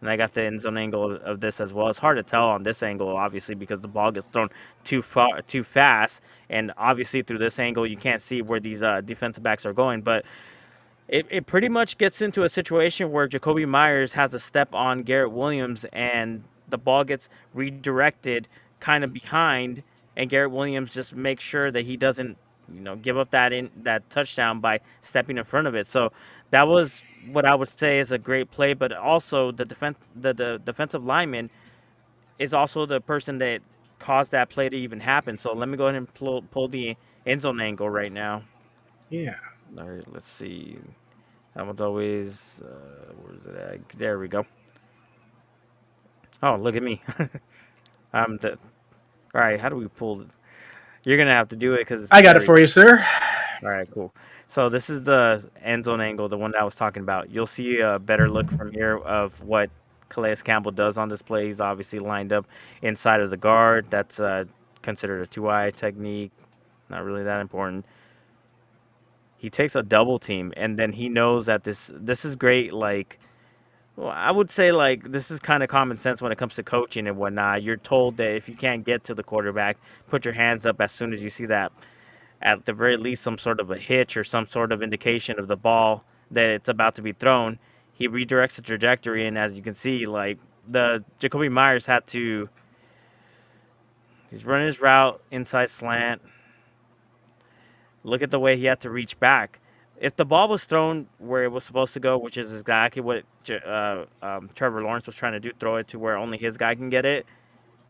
And I got the end zone angle of this as well. It's hard to tell on this angle, obviously, because the ball gets thrown too fast. And obviously, through this angle, you can't see where these defensive backs are going. But it pretty much gets into a situation where Jacoby Myers has a step on Garrett Williams, and the ball gets redirected kind of behind, and Garrett Williams just makes sure that he doesn't give up that touchdown by stepping in front of it. So that was what I would say is a great play, but also the defensive lineman is also the person that caused that play to even happen. So let me go ahead and pull the end zone angle right now. Yeah. All right, let's see. That one's always where is it at? There we go. Oh, look at me. All right, how do we pull it? You're going to have to do it because I got it for you, sir. All right, cool. So this is the end zone angle, the one that I was talking about. You'll see a better look from here of what Calais Campbell does on this play. He's obviously lined up inside of the guard. That's considered a 2-eye technique. Not really that important. He takes a double team, and then he knows that this is great, like, well, I would say, like, this is kind of common sense when it comes to coaching and whatnot. You're told that if you can't get to the quarterback, put your hands up as soon as you see that, at the very least, some sort of a hitch or some sort of indication of the ball that it's about to be thrown. He redirects the trajectory, and as you can see, like, the Jacoby Myers he's running his route, inside slant. Look at the way he had to reach back. If the ball was thrown where it was supposed to go, which is exactly what Trevor Lawrence was trying to do, throw it to where only his guy can get it,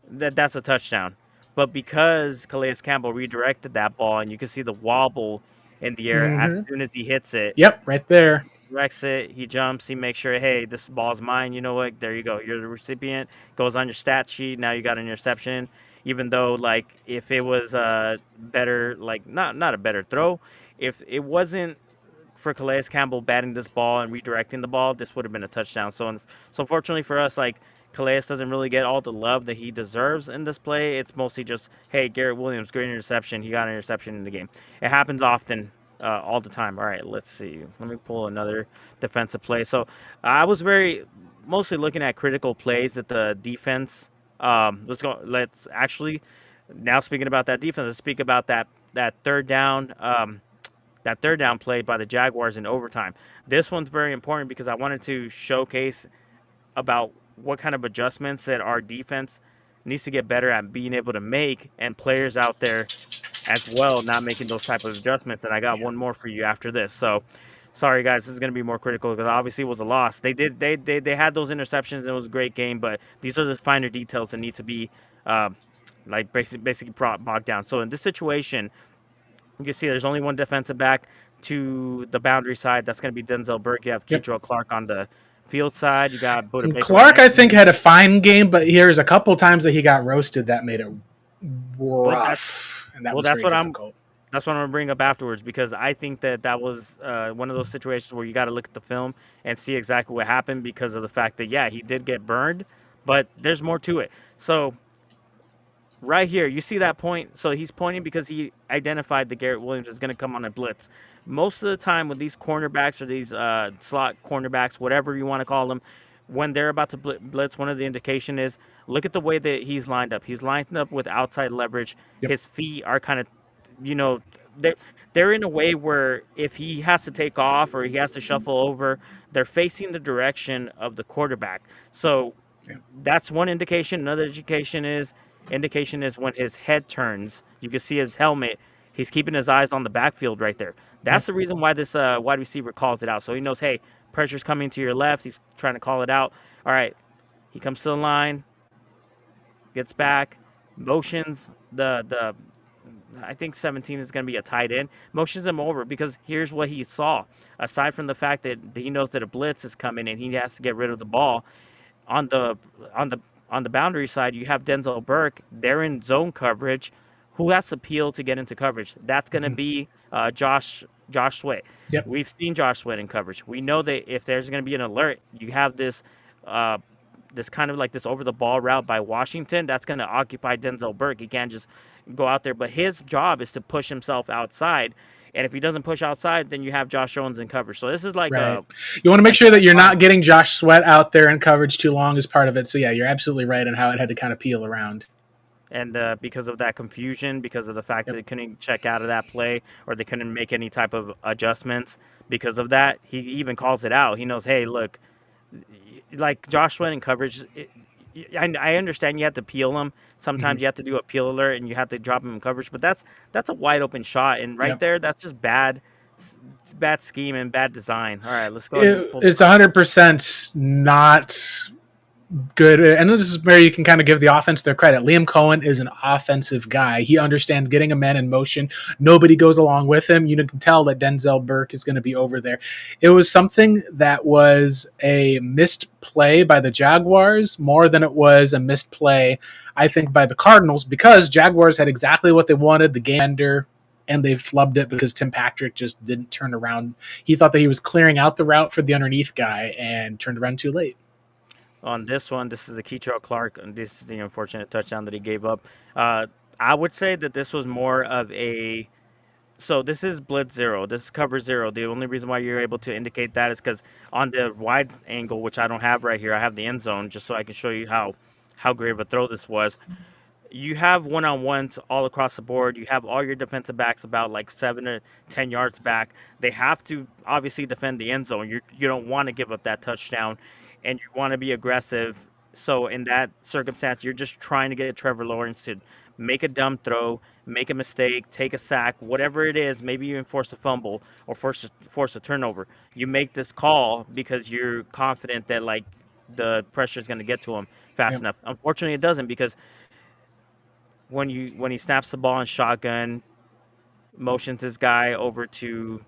that's a touchdown. But because Calais Campbell redirected that ball, and you can see the wobble in the air as soon as he hits it. Yep, right there. Directs it, he jumps, he makes sure, hey, this ball's mine. You know what? There you go. You're the recipient. Goes on your stat sheet. Now you got an interception. Even though, like, if it was better, like, not a better throw, if it wasn't for Calais Campbell batting this ball and redirecting the ball, this would have been a touchdown. So fortunately for us, like, Calais doesn't really get all the love that he deserves in this play. It's mostly just, hey, Garrett Williams, great interception. He got an interception in the game. It happens often, all the time. All right, let's see. Let me pull another defensive play. So I was mostly looking at critical plays that the defense. Let's actually, now speaking about that defense, let's speak about that third down. That third down play by the Jaguars in overtime. This one's very important because I wanted to showcase about what kind of adjustments that our defense needs to get better at being able to make, and players out there as well not making those type of adjustments. And I got one more for you after this. So sorry guys, this is going to be more critical because obviously it was a loss. They had those interceptions and it was a great game, but these are the finer details that need to be like basically bogged down. So in this situation, you can see there's only one defensive back to the boundary side. That's going to be Denzel Burke. You have Keetrell Clark on the field side. You got Buda Baker. Clark, I think, had a fine game, but here's a couple times that he got roasted that made it rough. That's what I'm going to bring up afterwards, because I think that was one of those situations where you got to look at the film and see exactly what happened, because of the fact that, yeah, he did get burned, but there's more to it. So right here, you see that point? So he's pointing because he identified that Garrett Williams is going to come on a blitz. Most of the time with these cornerbacks or these slot cornerbacks, whatever you want to call them, when they're about to blitz, one of the indication is look at the way that he's lined up. He's lined up with outside leverage. Yep. His feet are kind of, they're in a way where if he has to take off or he has to shuffle over, they're facing the direction of the quarterback. So that's one indication. Another indication is when his head turns. You can see his helmet. He's keeping his eyes on the backfield right there. That's the reason why this wide receiver calls it out. So he knows, hey, pressure's coming to your left. He's trying to call it out. All right, he comes to the line, gets back, motions the I think 17 is going to be a tight end. Motions him over because here's what he saw. Aside from the fact that he knows that a blitz is coming and he has to get rid of the ball, on the boundary side, you have Denzel Burke. They're in zone coverage. Who has to peel to get into coverage? That's going to be Josh Sweat. Yep. We've seen Josh Sweat in coverage. We know that if there's going to be an alert, you have this this kind of like this over the ball route by Washington. That's going to occupy Denzel Burke. He can't just go out there, but his job is to push himself outside. And if he doesn't push outside, then you have Josh Jones in coverage. So this is like right. You want to make sure that you're not getting Josh Sweat out there in coverage too long as part of it. So yeah, you're absolutely right in how it had to kind of peel around. And because of that confusion, because of the fact that they couldn't check out of that play or they couldn't make any type of adjustments because of that, he even calls it out. He knows, hey, look, like Josh Sweat in coverage, I understand you have to peel him. Sometimes you have to do a peel alert and you have to drop him in coverage, but that's a wide open shot. And right there, that's just bad scheme and bad design. All right, let's go. It's 100% not good, and this is where you can kind of give the offense their credit. Liam Cohen is an offensive guy. He understands getting a man in motion. Nobody goes along with him. You can tell that Denzel Burke is going to be over there. It was something that was a missed play by the Jaguars more than it was a missed play, I think, by the Cardinals, because Jaguars had exactly what they wanted, the game ender, and they flubbed it because Tim Patrick just didn't turn around. He thought that he was clearing out the route for the underneath guy and turned around too late. On this one, this is the Keitrell Clark, and this is the unfortunate touchdown that he gave up. I would say that this was more of a – so this is blitz zero. This is cover zero. The only reason why you're able to indicate that is because on the wide angle, which I don't have right here, I have the end zone just so I can show you how great of a throw this was. You have one-on-ones all across the board. You have all your defensive backs about like 7 to 10 yards back. They have to obviously defend the end zone. You don't want to give up that touchdown. And you want to be aggressive. So in that circumstance, you're just trying to get Trevor Lawrence to make a dumb throw, make a mistake, take a sack, whatever it is, maybe even force a fumble or force a turnover. You make this call because you're confident that like the pressure is going to get to him fast enough. Unfortunately, it doesn't, because when he snaps the ball in shotgun, motions this guy over to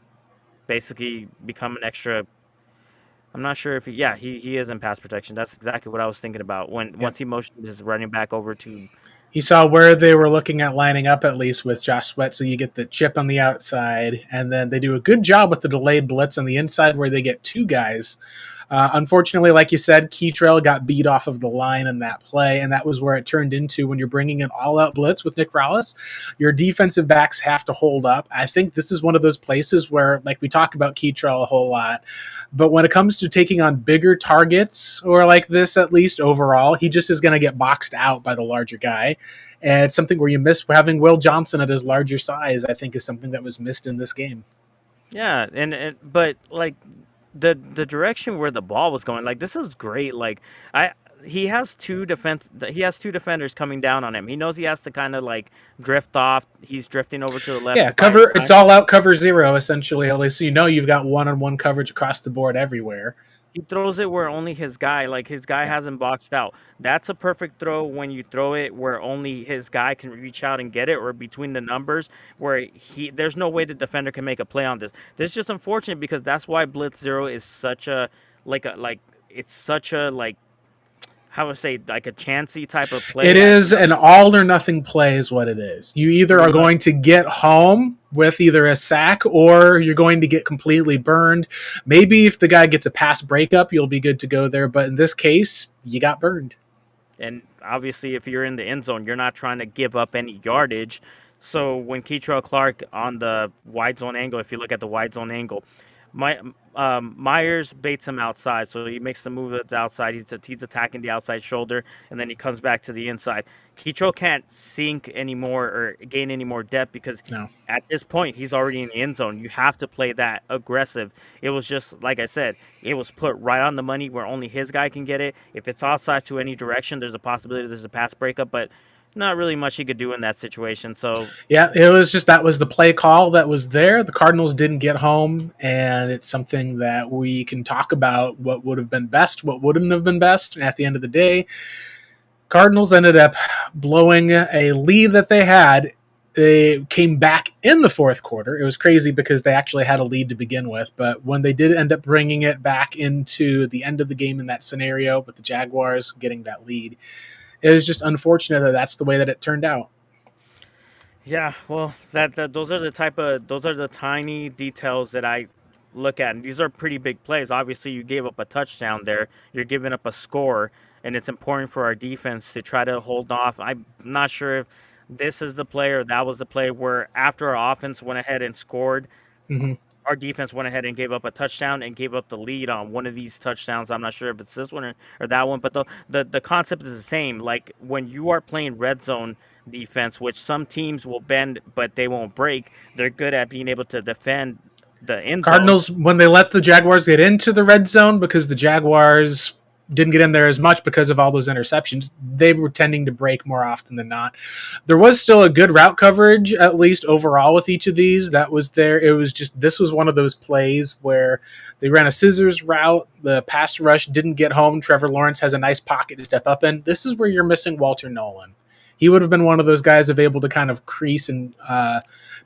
basically become an extra. I'm not sure if he is in pass protection. That's exactly what I was thinking about. Once he motioned his running back over to, he saw where they were looking at lining up, at least with Josh Sweat. So you get the chip on the outside, and then they do a good job with the delayed blitz on the inside where they get two guys. Unfortunately, like you said, Keitrell got beat off of the line in that play, and that was where it turned into when you're bringing an all-out blitz with Nick Rallis, your defensive backs have to hold up. I think this is one of those places where, like, we talk about Keitrell a whole lot, but when it comes to taking on bigger targets, or like this at least overall, he just is going to get boxed out by the larger guy. And it's something where you miss having Will Johnson at his larger size, I think, is something that was missed in this game. Yeah, but like the direction where the ball was going, like this is great. Like he has two defenders coming down on him. He knows he has to kind of like drift off. He's drifting over to the left. Yeah, cover. It's all out cover zero essentially. At least so you know you've got one-on-one coverage across the board everywhere. He throws it where only his guy hasn't boxed out. That's a perfect throw when you throw it where only his guy can reach out and get it, or between the numbers where there's no way the defender can make a play on this. This is just unfortunate because that's why blitz zero is such a how would I say, like a chancy type of play. It is an all or nothing play is what it is. You either are going to get home with either a sack or you're going to get completely burned. Maybe if the guy gets a pass breakup, you'll be good to go there. But in this case, you got burned. And obviously, if you're in the end zone, you're not trying to give up any yardage. So when Keitrell Clark on the wide zone angle, if you look at the wide zone angle, Myers baits him outside, so he makes the move that's outside. He's attacking the outside shoulder, and then he comes back to the inside. Kitro can't sink anymore or gain any more depth because No. at this point he's already in the end zone. You have to play that aggressive. It was just like I said, it was put right on the money where only his guy can get it. If it's outside to any direction, there's a possibility there's a pass breakup, but not really much he could do in that situation. So Yeah, it was just that was the play call that was there. The Cardinals didn't get home, and it's something that we can talk about what would have been best, what wouldn't have been best. At the end of the day, Cardinals ended up blowing a lead that they had. They came back in the fourth quarter. It was crazy because they actually had a lead to begin with, but when they did end up bringing it back into the end of the game in that scenario with the Jaguars getting that lead, it was just unfortunate that that's the way that it turned out. yeah, well, that those are the tiny details that I look at, and these are pretty big plays. Obviously, you gave up a touchdown there. You're giving up a score, and it's important for our defense to try to hold off. I'm not sure if this is the play or that was the play where after our offense went ahead and scored, Mm-hmm. our defense went ahead and gave up a touchdown and gave up the lead on one of these touchdowns. I'm not sure if it's this one or that one, but the concept is the same. Like when you are playing red zone defense, which some teams will bend but they won't break, they're good at being able to defend the end zone. Cardinals, when they let the Jaguars get into the red zone, because the Jaguars didn't get in there as much because of all those interceptions, they were tending to break more often than not. There was still a good route coverage, at least overall, with each of these. That was there. It was just, this was one of those plays where they ran a scissors route. The pass rush didn't get home. Trevor Lawrence has a nice pocket to step up in. This is where you're missing Walter Nolan. He would have been one of those guys able to kind of crease and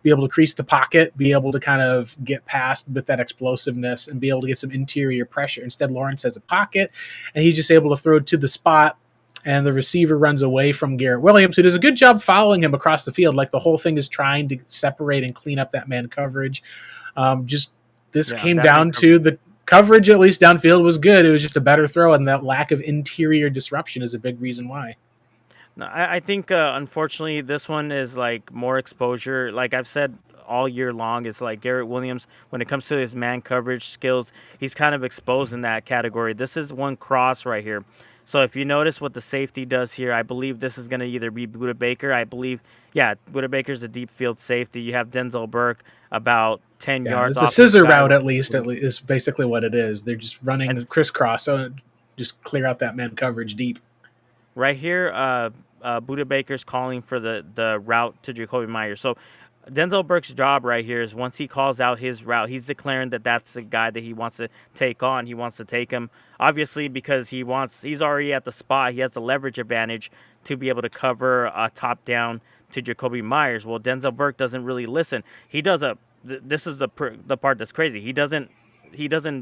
be able to crease the pocket, be able to kind of get past with that explosiveness and be able to get some interior pressure. Instead, Lawrence has a pocket, and he's just able to throw to the spot, and the receiver runs away from Garrett Williams, who does a good job following him across the field. Like the whole thing is trying to separate and clean up that man coverage. Came down to the coverage, at least downfield, was good. It was just a better throw, and that lack of interior disruption is a big reason why. No, I think unfortunately this one is like more exposure. Like I've said all year long, it's like Garrett Williams, when it comes to his man coverage skills, he's kind of exposed in that category. This is one cross right here. So if you notice what the safety does here, I believe this is going to either be Budda Baker. I believe, yeah, Budda Baker's the deep field safety. You have Denzel Burke about 10 yards it's off. a scissor route, at least is basically what it is. They're just running crisscross, so just clear out that man coverage deep. Right here, Budda Baker's calling for the route to Jacoby Myers. So Denzel Burke's job right here is once he calls out his route, he's declaring that that's the guy that he wants to take on. He wants to take him, obviously, because he's already at the spot. He has the leverage advantage to be able to cover a top down to Jacoby Myers. Well, Denzel Burke doesn't really listen. He does this is the part that's crazy. He doesn't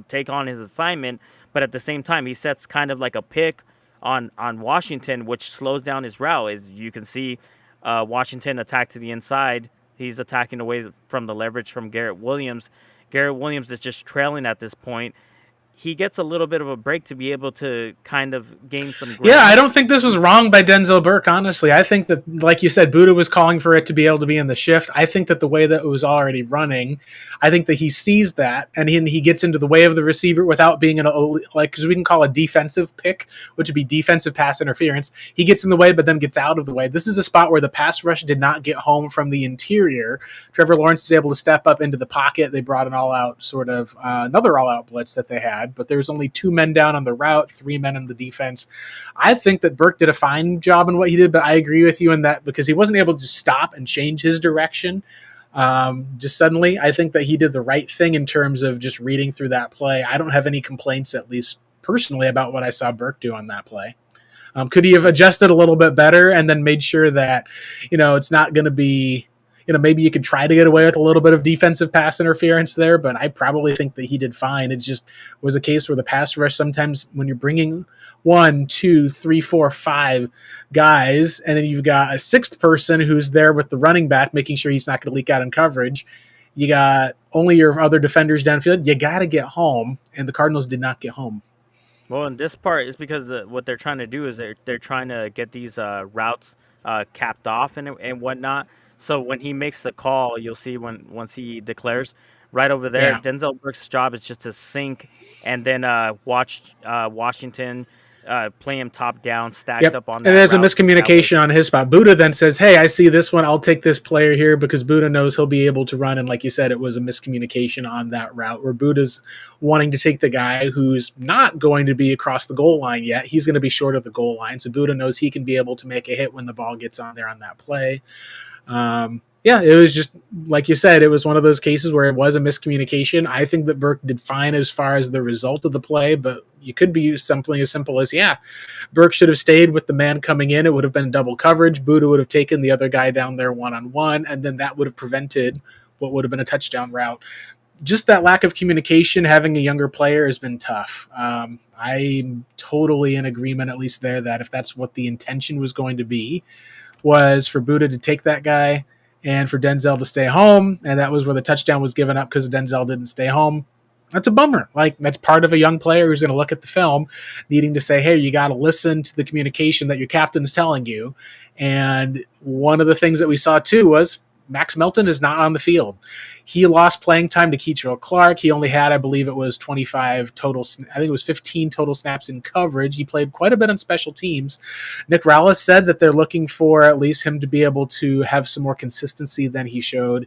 take on his assignment, but at the same time, he sets kind of like a pick on Washington, which slows down his route. As you can see, Washington attack to the inside. He's attacking away from the leverage from Garrett Williams. Garrett Williams is just trailing at this point. He gets a little bit of a break to be able to kind of gain some ground. Yeah, I don't think this was wrong by Denzel Burke, honestly. I think that, like you said, Budda was calling for it to be able to be in the shift. I think that the way that it was already running, I think that he sees that, and he gets into the way of the receiver without being because we can call a defensive pick, which would be defensive pass interference. He gets in the way, but then gets out of the way. This is a spot where the pass rush did not get home from the interior. Trevor Lawrence is able to step up into the pocket. They brought an all-out sort of another all-out blitz that they had, but there's only 2 men down on the route, 3 men on the defense. I think that Burke did a fine job in what he did, but I agree with you in that because he wasn't able to stop and change his direction just suddenly. I think that he did the right thing in terms of just reading through that play. I don't have any complaints, at least personally, about what I saw Burke do on that play. Could he have adjusted a little bit better and then made sure that, it's not going to be, maybe you could try to get away with a little bit of defensive pass interference there, but I probably think that he did fine. It just was a case where the pass rush, sometimes when you're bringing 1, 2, 3, 4, 5 guys, and then you've got a 6th person who's there with the running back, making sure he's not going to leak out in coverage. You got only your other defenders downfield. You got to get home, and the Cardinals did not get home. Well, in this part is because what they're trying to do is they're trying to get these routes capped off and whatnot. So when he makes the call, you'll see once he declares, right over there. Yeah. Denzel Burke's job is just to sink and then watch Washington play him top down, stacked Yep. up on And that there's a route. That way, miscommunication on his spot. Buddha then says, hey, I see this one. I'll take this player here because Buddha knows he'll be able to run. And like you said, it was a miscommunication on that route where Buddha's wanting to take the guy who's not going to be across the goal line yet. He's going to be short of the goal line. So Buddha knows he can be able to make a hit when the ball gets on there on that play. Yeah, it was just like you said, it was one of those cases where it was a miscommunication. I think that Burke did fine as far as the result of the play, but you could be something as simple as, yeah, Burke should have stayed with the man coming in. It would have been double coverage. Buddha would have taken the other guy down there one-on-one, and then that would have prevented what would have been a touchdown route. Just that lack of communication, having a younger player has been tough. I'm totally in agreement, at least there, that if that's what the intention was going to be, was for Buddha to take that guy and for Denzel to stay home, and that was where the touchdown was given up because Denzel didn't stay home. That's a bummer. Like, that's part of a young player who's going to look at the film, needing to say, hey, you got to listen to the communication that your captain's telling you. And one of the things that we saw, too, was Max Melton is not on the field. He lost playing time to Keitrell Clark. He only had, I believe it was 25 total. I think it was 15 total snaps in coverage. He played quite a bit on special teams. Nick Rallis said that they're looking for at least him to be able to have some more consistency than he showed.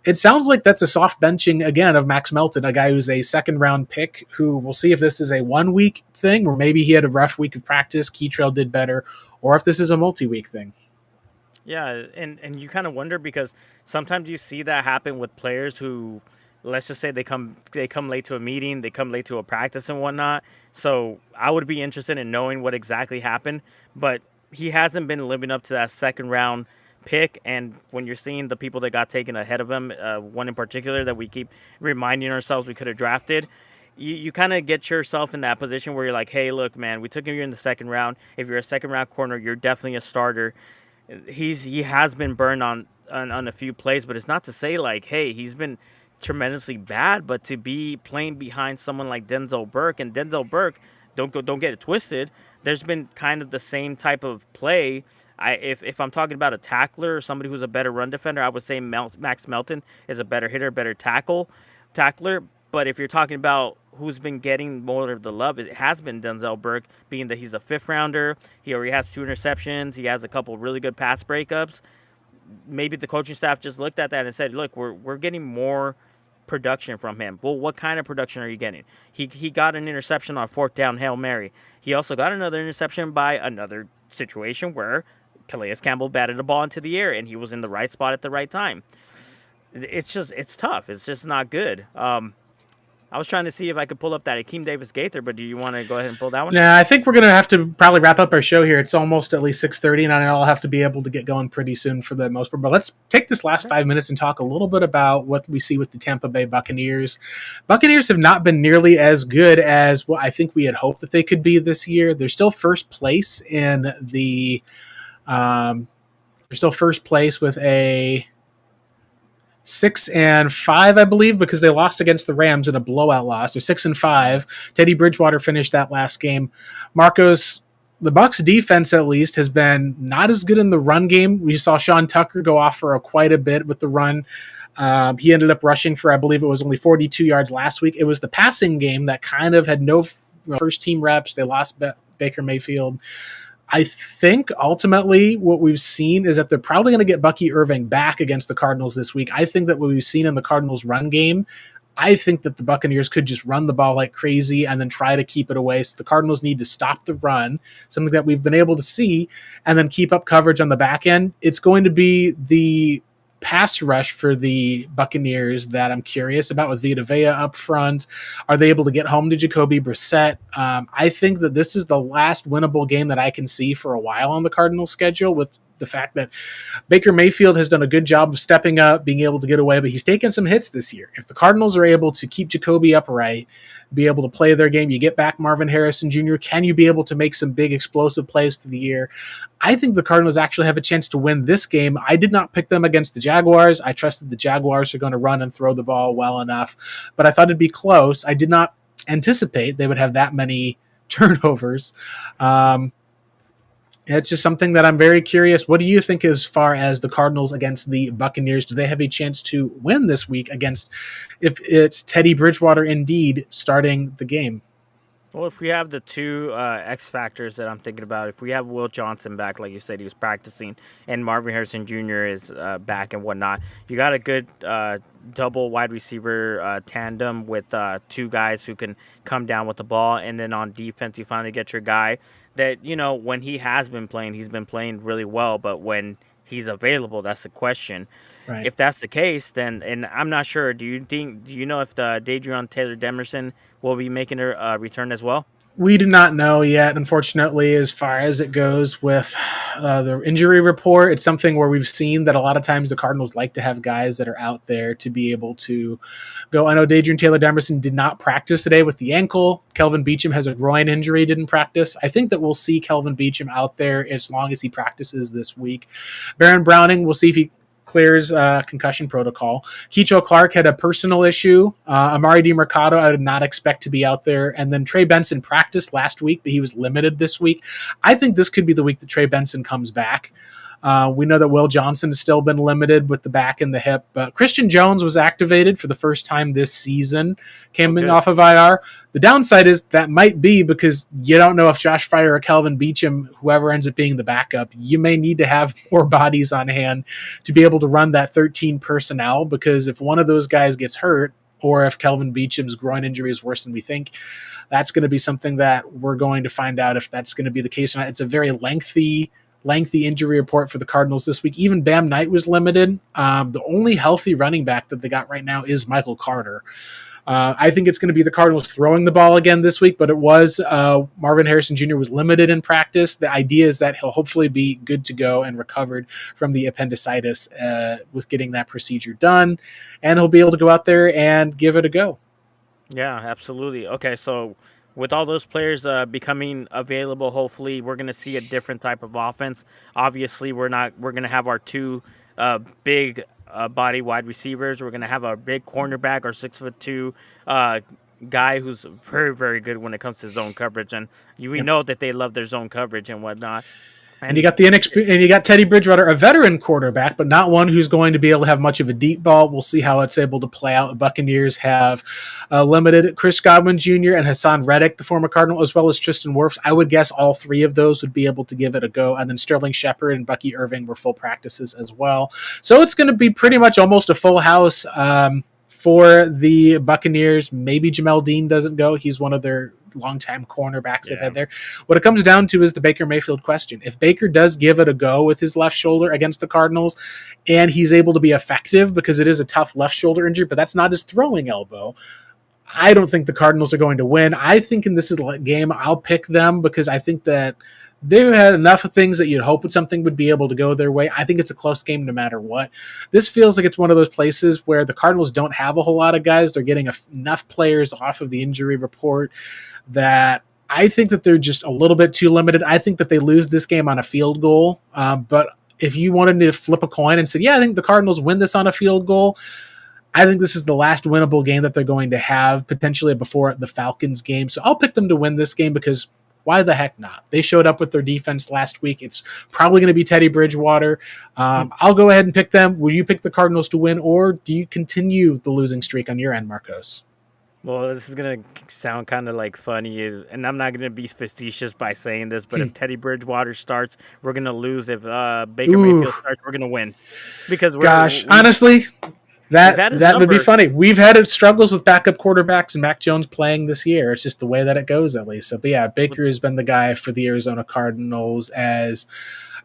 It sounds like that's a soft benching again of Max Melton, a guy who's a second round pick who we'll see if this is a 1 week thing or maybe he had a rough week of practice. Keitrell did better, or if this is a multi-week thing. yeah, and you kind of wonder because sometimes you see that happen with players who, let's just say they come late to a meeting, they come late to a practice and whatnot. So I would be interested in knowing what exactly happened, but he hasn't been living up to that second round pick. And when you're seeing the people that got taken ahead of him, one in particular that we keep reminding ourselves we could have drafted, you kind of get yourself in that position where you're like, hey, look, man, we took you in the second round. If you're a second round corner, you're definitely a starter. He has been burned on a few plays, but it's not to say like, hey, he's been tremendously bad, but to be playing behind someone like Denzel Burke, and Denzel Burke, don't get it twisted, there's been kind of the same type of play. If I'm talking about a tackler or somebody who's a better run defender, I would say Max Melton is a better hitter, better tackler. But if you're talking about who's been getting more of the love, it has been Denzel Burke, being that he's a fifth rounder. He already has 2 interceptions. He has a couple really good pass breakups. Maybe the coaching staff just looked at that and said, look, we're getting more production from him. Well, what kind of production are you getting? He got an interception on 4th down Hail Mary. He also got another interception by another situation where Calais Campbell batted the ball into the air and he was in the right spot at the right time. It's tough. It's just not good. I was trying to see if I could pull up that Akeem Davis Gaither, but do you want to go ahead and pull that one? Nah, I think we're going to have to probably wrap up our show here. It's almost at least 6:30, and I'll have to be able to get going pretty soon for the most part. But let's take this last 5 minutes and talk a little bit about what we see with the Tampa Bay Buccaneers. Buccaneers have not been nearly as good as what I think we had hoped that they could be this year. They're still first place in the they're still first place with a 6-5, I believe, because they lost against the Rams in a blowout loss. They're 6-5. Teddy Bridgewater finished that last game. Marcos, the Bucs defense at least has been not as good in the run game. We saw Sean Tucker go off for quite a bit with the run. He ended up rushing for, I believe it was only 42 yards last week. It was the passing game that kind of had no first team reps. They lost Baker Mayfield. I think ultimately what we've seen is that they're probably going to get Bucky Irving back against the Cardinals this week. I think that what we've seen in the Cardinals run game, I think that the Buccaneers could just run the ball like crazy and then try to keep it away. So the Cardinals need to stop the run, something that we've been able to see, and then keep up coverage on the back end. It's going to be the pass rush for the Buccaneers that I'm curious about with Vita Vea up front. Are they able to get home to Jacoby Brissett? I think that this is the last winnable game that I can see for a while on the Cardinals schedule, with the fact that Baker Mayfield has done a good job of stepping up, being able to get away, but he's taken some hits this year. If the Cardinals are able to keep Jacoby upright, be able to play their game, you get back Marvin Harrison Jr., can you be able to make some big explosive plays through the year? I think the Cardinals actually have a chance to win this game. I did not pick them against the Jaguars. I trusted the Jaguars are going to run and throw the ball well enough, but I thought it'd be close. I did not anticipate they would have that many turnovers. It's just something that I'm very curious. What do you think as far as the Cardinals against the Buccaneers? Do they have a chance to win this week against, if it's Teddy Bridgewater indeed starting the game? Well, if we have the two X factors that I'm thinking about, if we have Will Johnson back, like you said, he was practicing, and Marvin Harrison Jr. is back and whatnot, you got a good double wide receiver tandem with two guys who can come down with the ball. And then on defense, you finally get your guy that, when he has been playing, he's been playing really well. But when he's available, that's the question. Right. If that's the case, then, and I'm not sure, do you know if the Dadrion Taylor Demerson will be making a return as well? We do not know yet, unfortunately, as far as it goes with the injury report. It's something where we've seen that a lot of times the Cardinals like to have guys that are out there to be able to go. I know Dadrion Taylor Demerson did not practice today with the ankle. Kelvin Beachum has a groin injury, didn't practice. I think that we'll see Kelvin Beachum out there as long as he practices this week. Baron Browning, we'll see if he clears concussion protocol. Keecho Clark had a personal issue. Amari DiMercado, I would not expect to be out there. And then Trey Benson practiced last week, but he was limited this week. I think this could be the week that Trey Benson comes back. We know that Will Johnson has still been limited with the back and the hip, but Christian Jones was activated for the first time this season, came in off of IR. The downside is that might be because you don't know if Josh Fryer or Kelvin Beachum, whoever ends up being the backup, you may need to have more bodies on hand to be able to run that 13 personnel, because if one of those guys gets hurt, or if Kelvin Beachum's groin injury is worse than we think, that's going to be something that we're going to find out if that's going to be the case or not. It's a very lengthy injury report for the Cardinals this week. Even Bam Knight was limited. The only healthy running back that they got right now is Michael Carter. I think it's going to be the Cardinals throwing the ball again this week, but it was Marvin Harrison Jr. was limited in practice. The idea is that he'll hopefully be good to go and recovered from the appendicitis with getting that procedure done, and he'll be able to go out there and give it a go. Yeah, absolutely. Okay, so with all those players becoming available, hopefully we're going to see a different type of offense. Obviously, we're going to have our two big body wide receivers. We're going to have a big cornerback, our 6'2" guy who's very, very good when it comes to zone coverage, and we know that they love their zone coverage and whatnot. And you got and you got Teddy Bridgewater, a veteran quarterback, but not one who's going to be able to have much of a deep ball. We'll see how it's able to play out. The Buccaneers have limited Chris Godwin Jr. and Hassan Reddick, the former Cardinal, as well as Tristan Wirfs. I would guess all three of those would be able to give it a go. And then Sterling Shepard and Bucky Irving were full practices as well. So it's going to be pretty much almost a full house for the Buccaneers. Maybe Jamel Dean doesn't go. He's one of their longtime cornerbacks they've had there. What it comes down to is the Baker Mayfield question. If Baker does give it a go with his left shoulder against the Cardinals, and he's able to be effective, because it is a tough left shoulder injury, but that's not his throwing elbow, I don't think the Cardinals are going to win. I think in this game, I'll pick them because I think that they've had enough of things that you'd hope that something would be able to go their way. I think it's a close game no matter what. This feels like it's one of those places where the Cardinals don't have a whole lot of guys. They're getting enough players off of the injury report that I think that they're just a little bit too limited. I think that they lose this game on a field goal. But if you wanted to flip a coin and say, yeah, I think the Cardinals win this on a field goal, I think this is the last winnable game that they're going to have potentially before the Falcons game. So I'll pick them to win this game because why the heck not? They showed up with their defense last week. It's probably going to be Teddy Bridgewater. I'll go ahead and pick them. Will you pick the Cardinals to win, or do you continue the losing streak on your end, Marcos? Well, this is going to sound kind of like funny, and I'm not going to be facetious by saying this, but if Teddy Bridgewater starts, we're going to lose. If Baker Mayfield starts, we're going to win. Because honestly, that would be funny. We've had struggles with backup quarterbacks and Mac Jones playing this year. It's just the way that it goes, at least. So, but yeah, Baker has been the guy for the Arizona Cardinals, as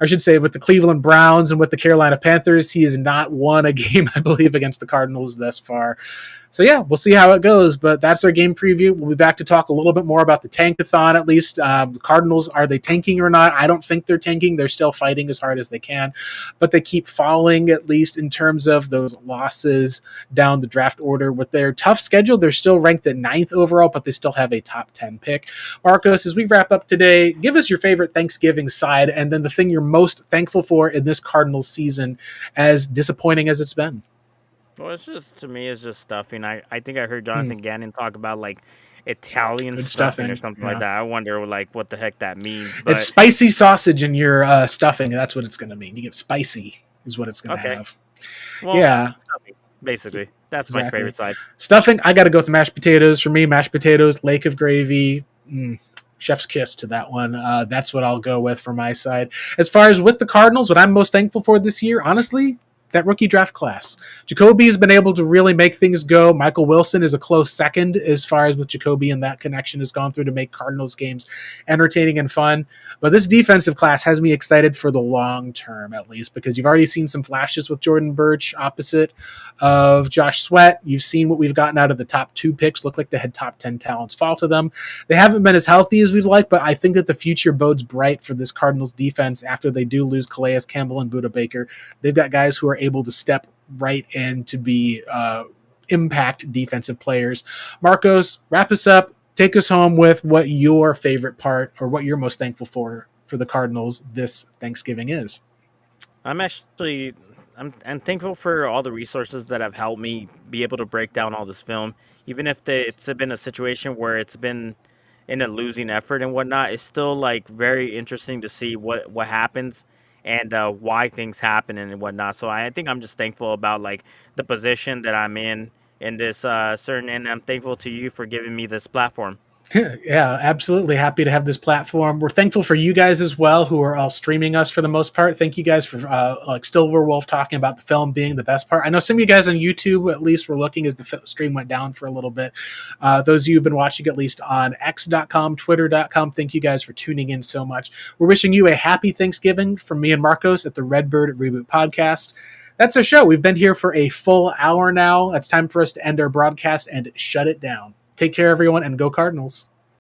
I should say, with the Cleveland Browns and with the Carolina Panthers. He has not won a game, I believe, against the Cardinals thus far. So yeah, we'll see how it goes, but that's our game preview. We'll be back to talk a little bit more about the tankathon, at least. The Cardinals, are they tanking or not? I don't think they're tanking. They're still fighting as hard as they can, but they keep falling, at least in terms of those losses down the draft order. With their tough schedule, they're still ranked at 9th overall, but they still have a top 10 pick. Marcos, as we wrap up today, give us your favorite Thanksgiving side, and then the thing you're most thankful for in this Cardinals season, as disappointing as it's been. Well, to me, it's just stuffing. I think I heard Jonathan Gannon talk about, like, Italian Good stuffing or stuffing, something yeah. like that. I wonder like what the heck that means. It's But spicy sausage in your stuffing. That's what it's going to mean. You get spicy is what it's going to okay, have. well, Yeah, stuffing, basically that's my exactly. favorite side. Stuffing, I got to go with mashed potatoes. For me, mashed potatoes, lake of gravy, chef's kiss to that one. That's what I'll go with for my side. As far as with the Cardinals, what I'm most thankful for this year, honestly, that rookie draft class. Jacoby has been able to really make things go. Michael Wilson is a close second as far as with Jacoby, and that connection has gone through to make Cardinals games entertaining and fun. But this defensive class has me excited for the long term, at least, because you've already seen some flashes with Jordan Birch opposite of Josh Sweat. You've seen what we've gotten out of the top 2 picks. Look like they had top 10 talents fall to them. They haven't been as healthy as we'd like, but I think that the future bodes bright for this Cardinals defense after they do lose Calais Campbell and Budda Baker. They've got guys who are able to step right in to be impact defensive players. Marcos, wrap us up. Take us home with what your favorite part or what you're most thankful for the Cardinals this Thanksgiving is. I'm thankful for all the resources that have helped me be able to break down all this film. Even if it's been a situation where it's been in a losing effort and whatnot, it's still like very interesting to see what happens and why things happen and whatnot. So I think I'm just thankful about like the position that I'm in this certain, and I'm thankful to you for giving me this platform. Yeah, absolutely. Happy to have this platform. We're thankful for you guys as well, who are all streaming us for the most part. Thank you guys for like Silver Wolf talking about the film being the best part. I know some of you guys on YouTube at least were looking as the stream went down for a little bit. Those of you who've been watching at least on x.com, twitter.com, thank you guys for tuning in so much. We're wishing you a happy Thanksgiving from me and Marcos at the Redbird Reboot podcast. That's our show. We've been here for a full hour now. It's time for us to end our broadcast and shut it down. Take care, everyone, and go Cardinals.